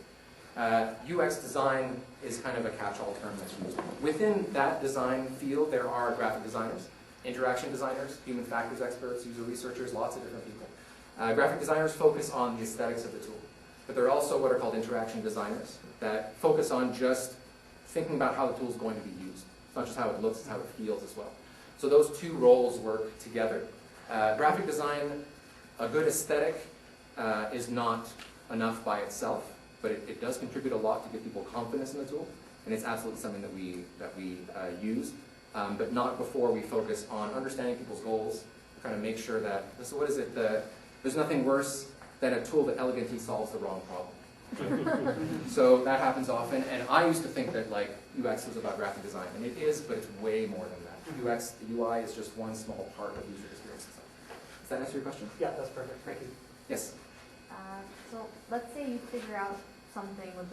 UX design is kind of a catch-all term that's used. Within that design field, there are graphic designers, interaction designers, human factors experts, user researchers, lots of different people. Graphic designers focus on the aesthetics of the tool. But there are also what are called interaction designers that focus on just thinking about how the tool is going to be used. It's not just how it looks, it's how it feels as well. So those two roles work together. Graphic design, a good aesthetic is not enough by itself, but it does contribute a lot to give people confidence in the tool, and it's absolutely something that we use, but not before we focus on understanding people's goals, trying to make sure that, so what is it, there's nothing worse than a tool that elegantly solves the wrong problem. So that happens often, and I used to think that like UX was about graphic design, and it is, but it's way more than that. UX, the UI is just one small part of user experience design. Does that answer your question? Yeah, that's perfect. Thank you. Yes. So let's say you figure out something with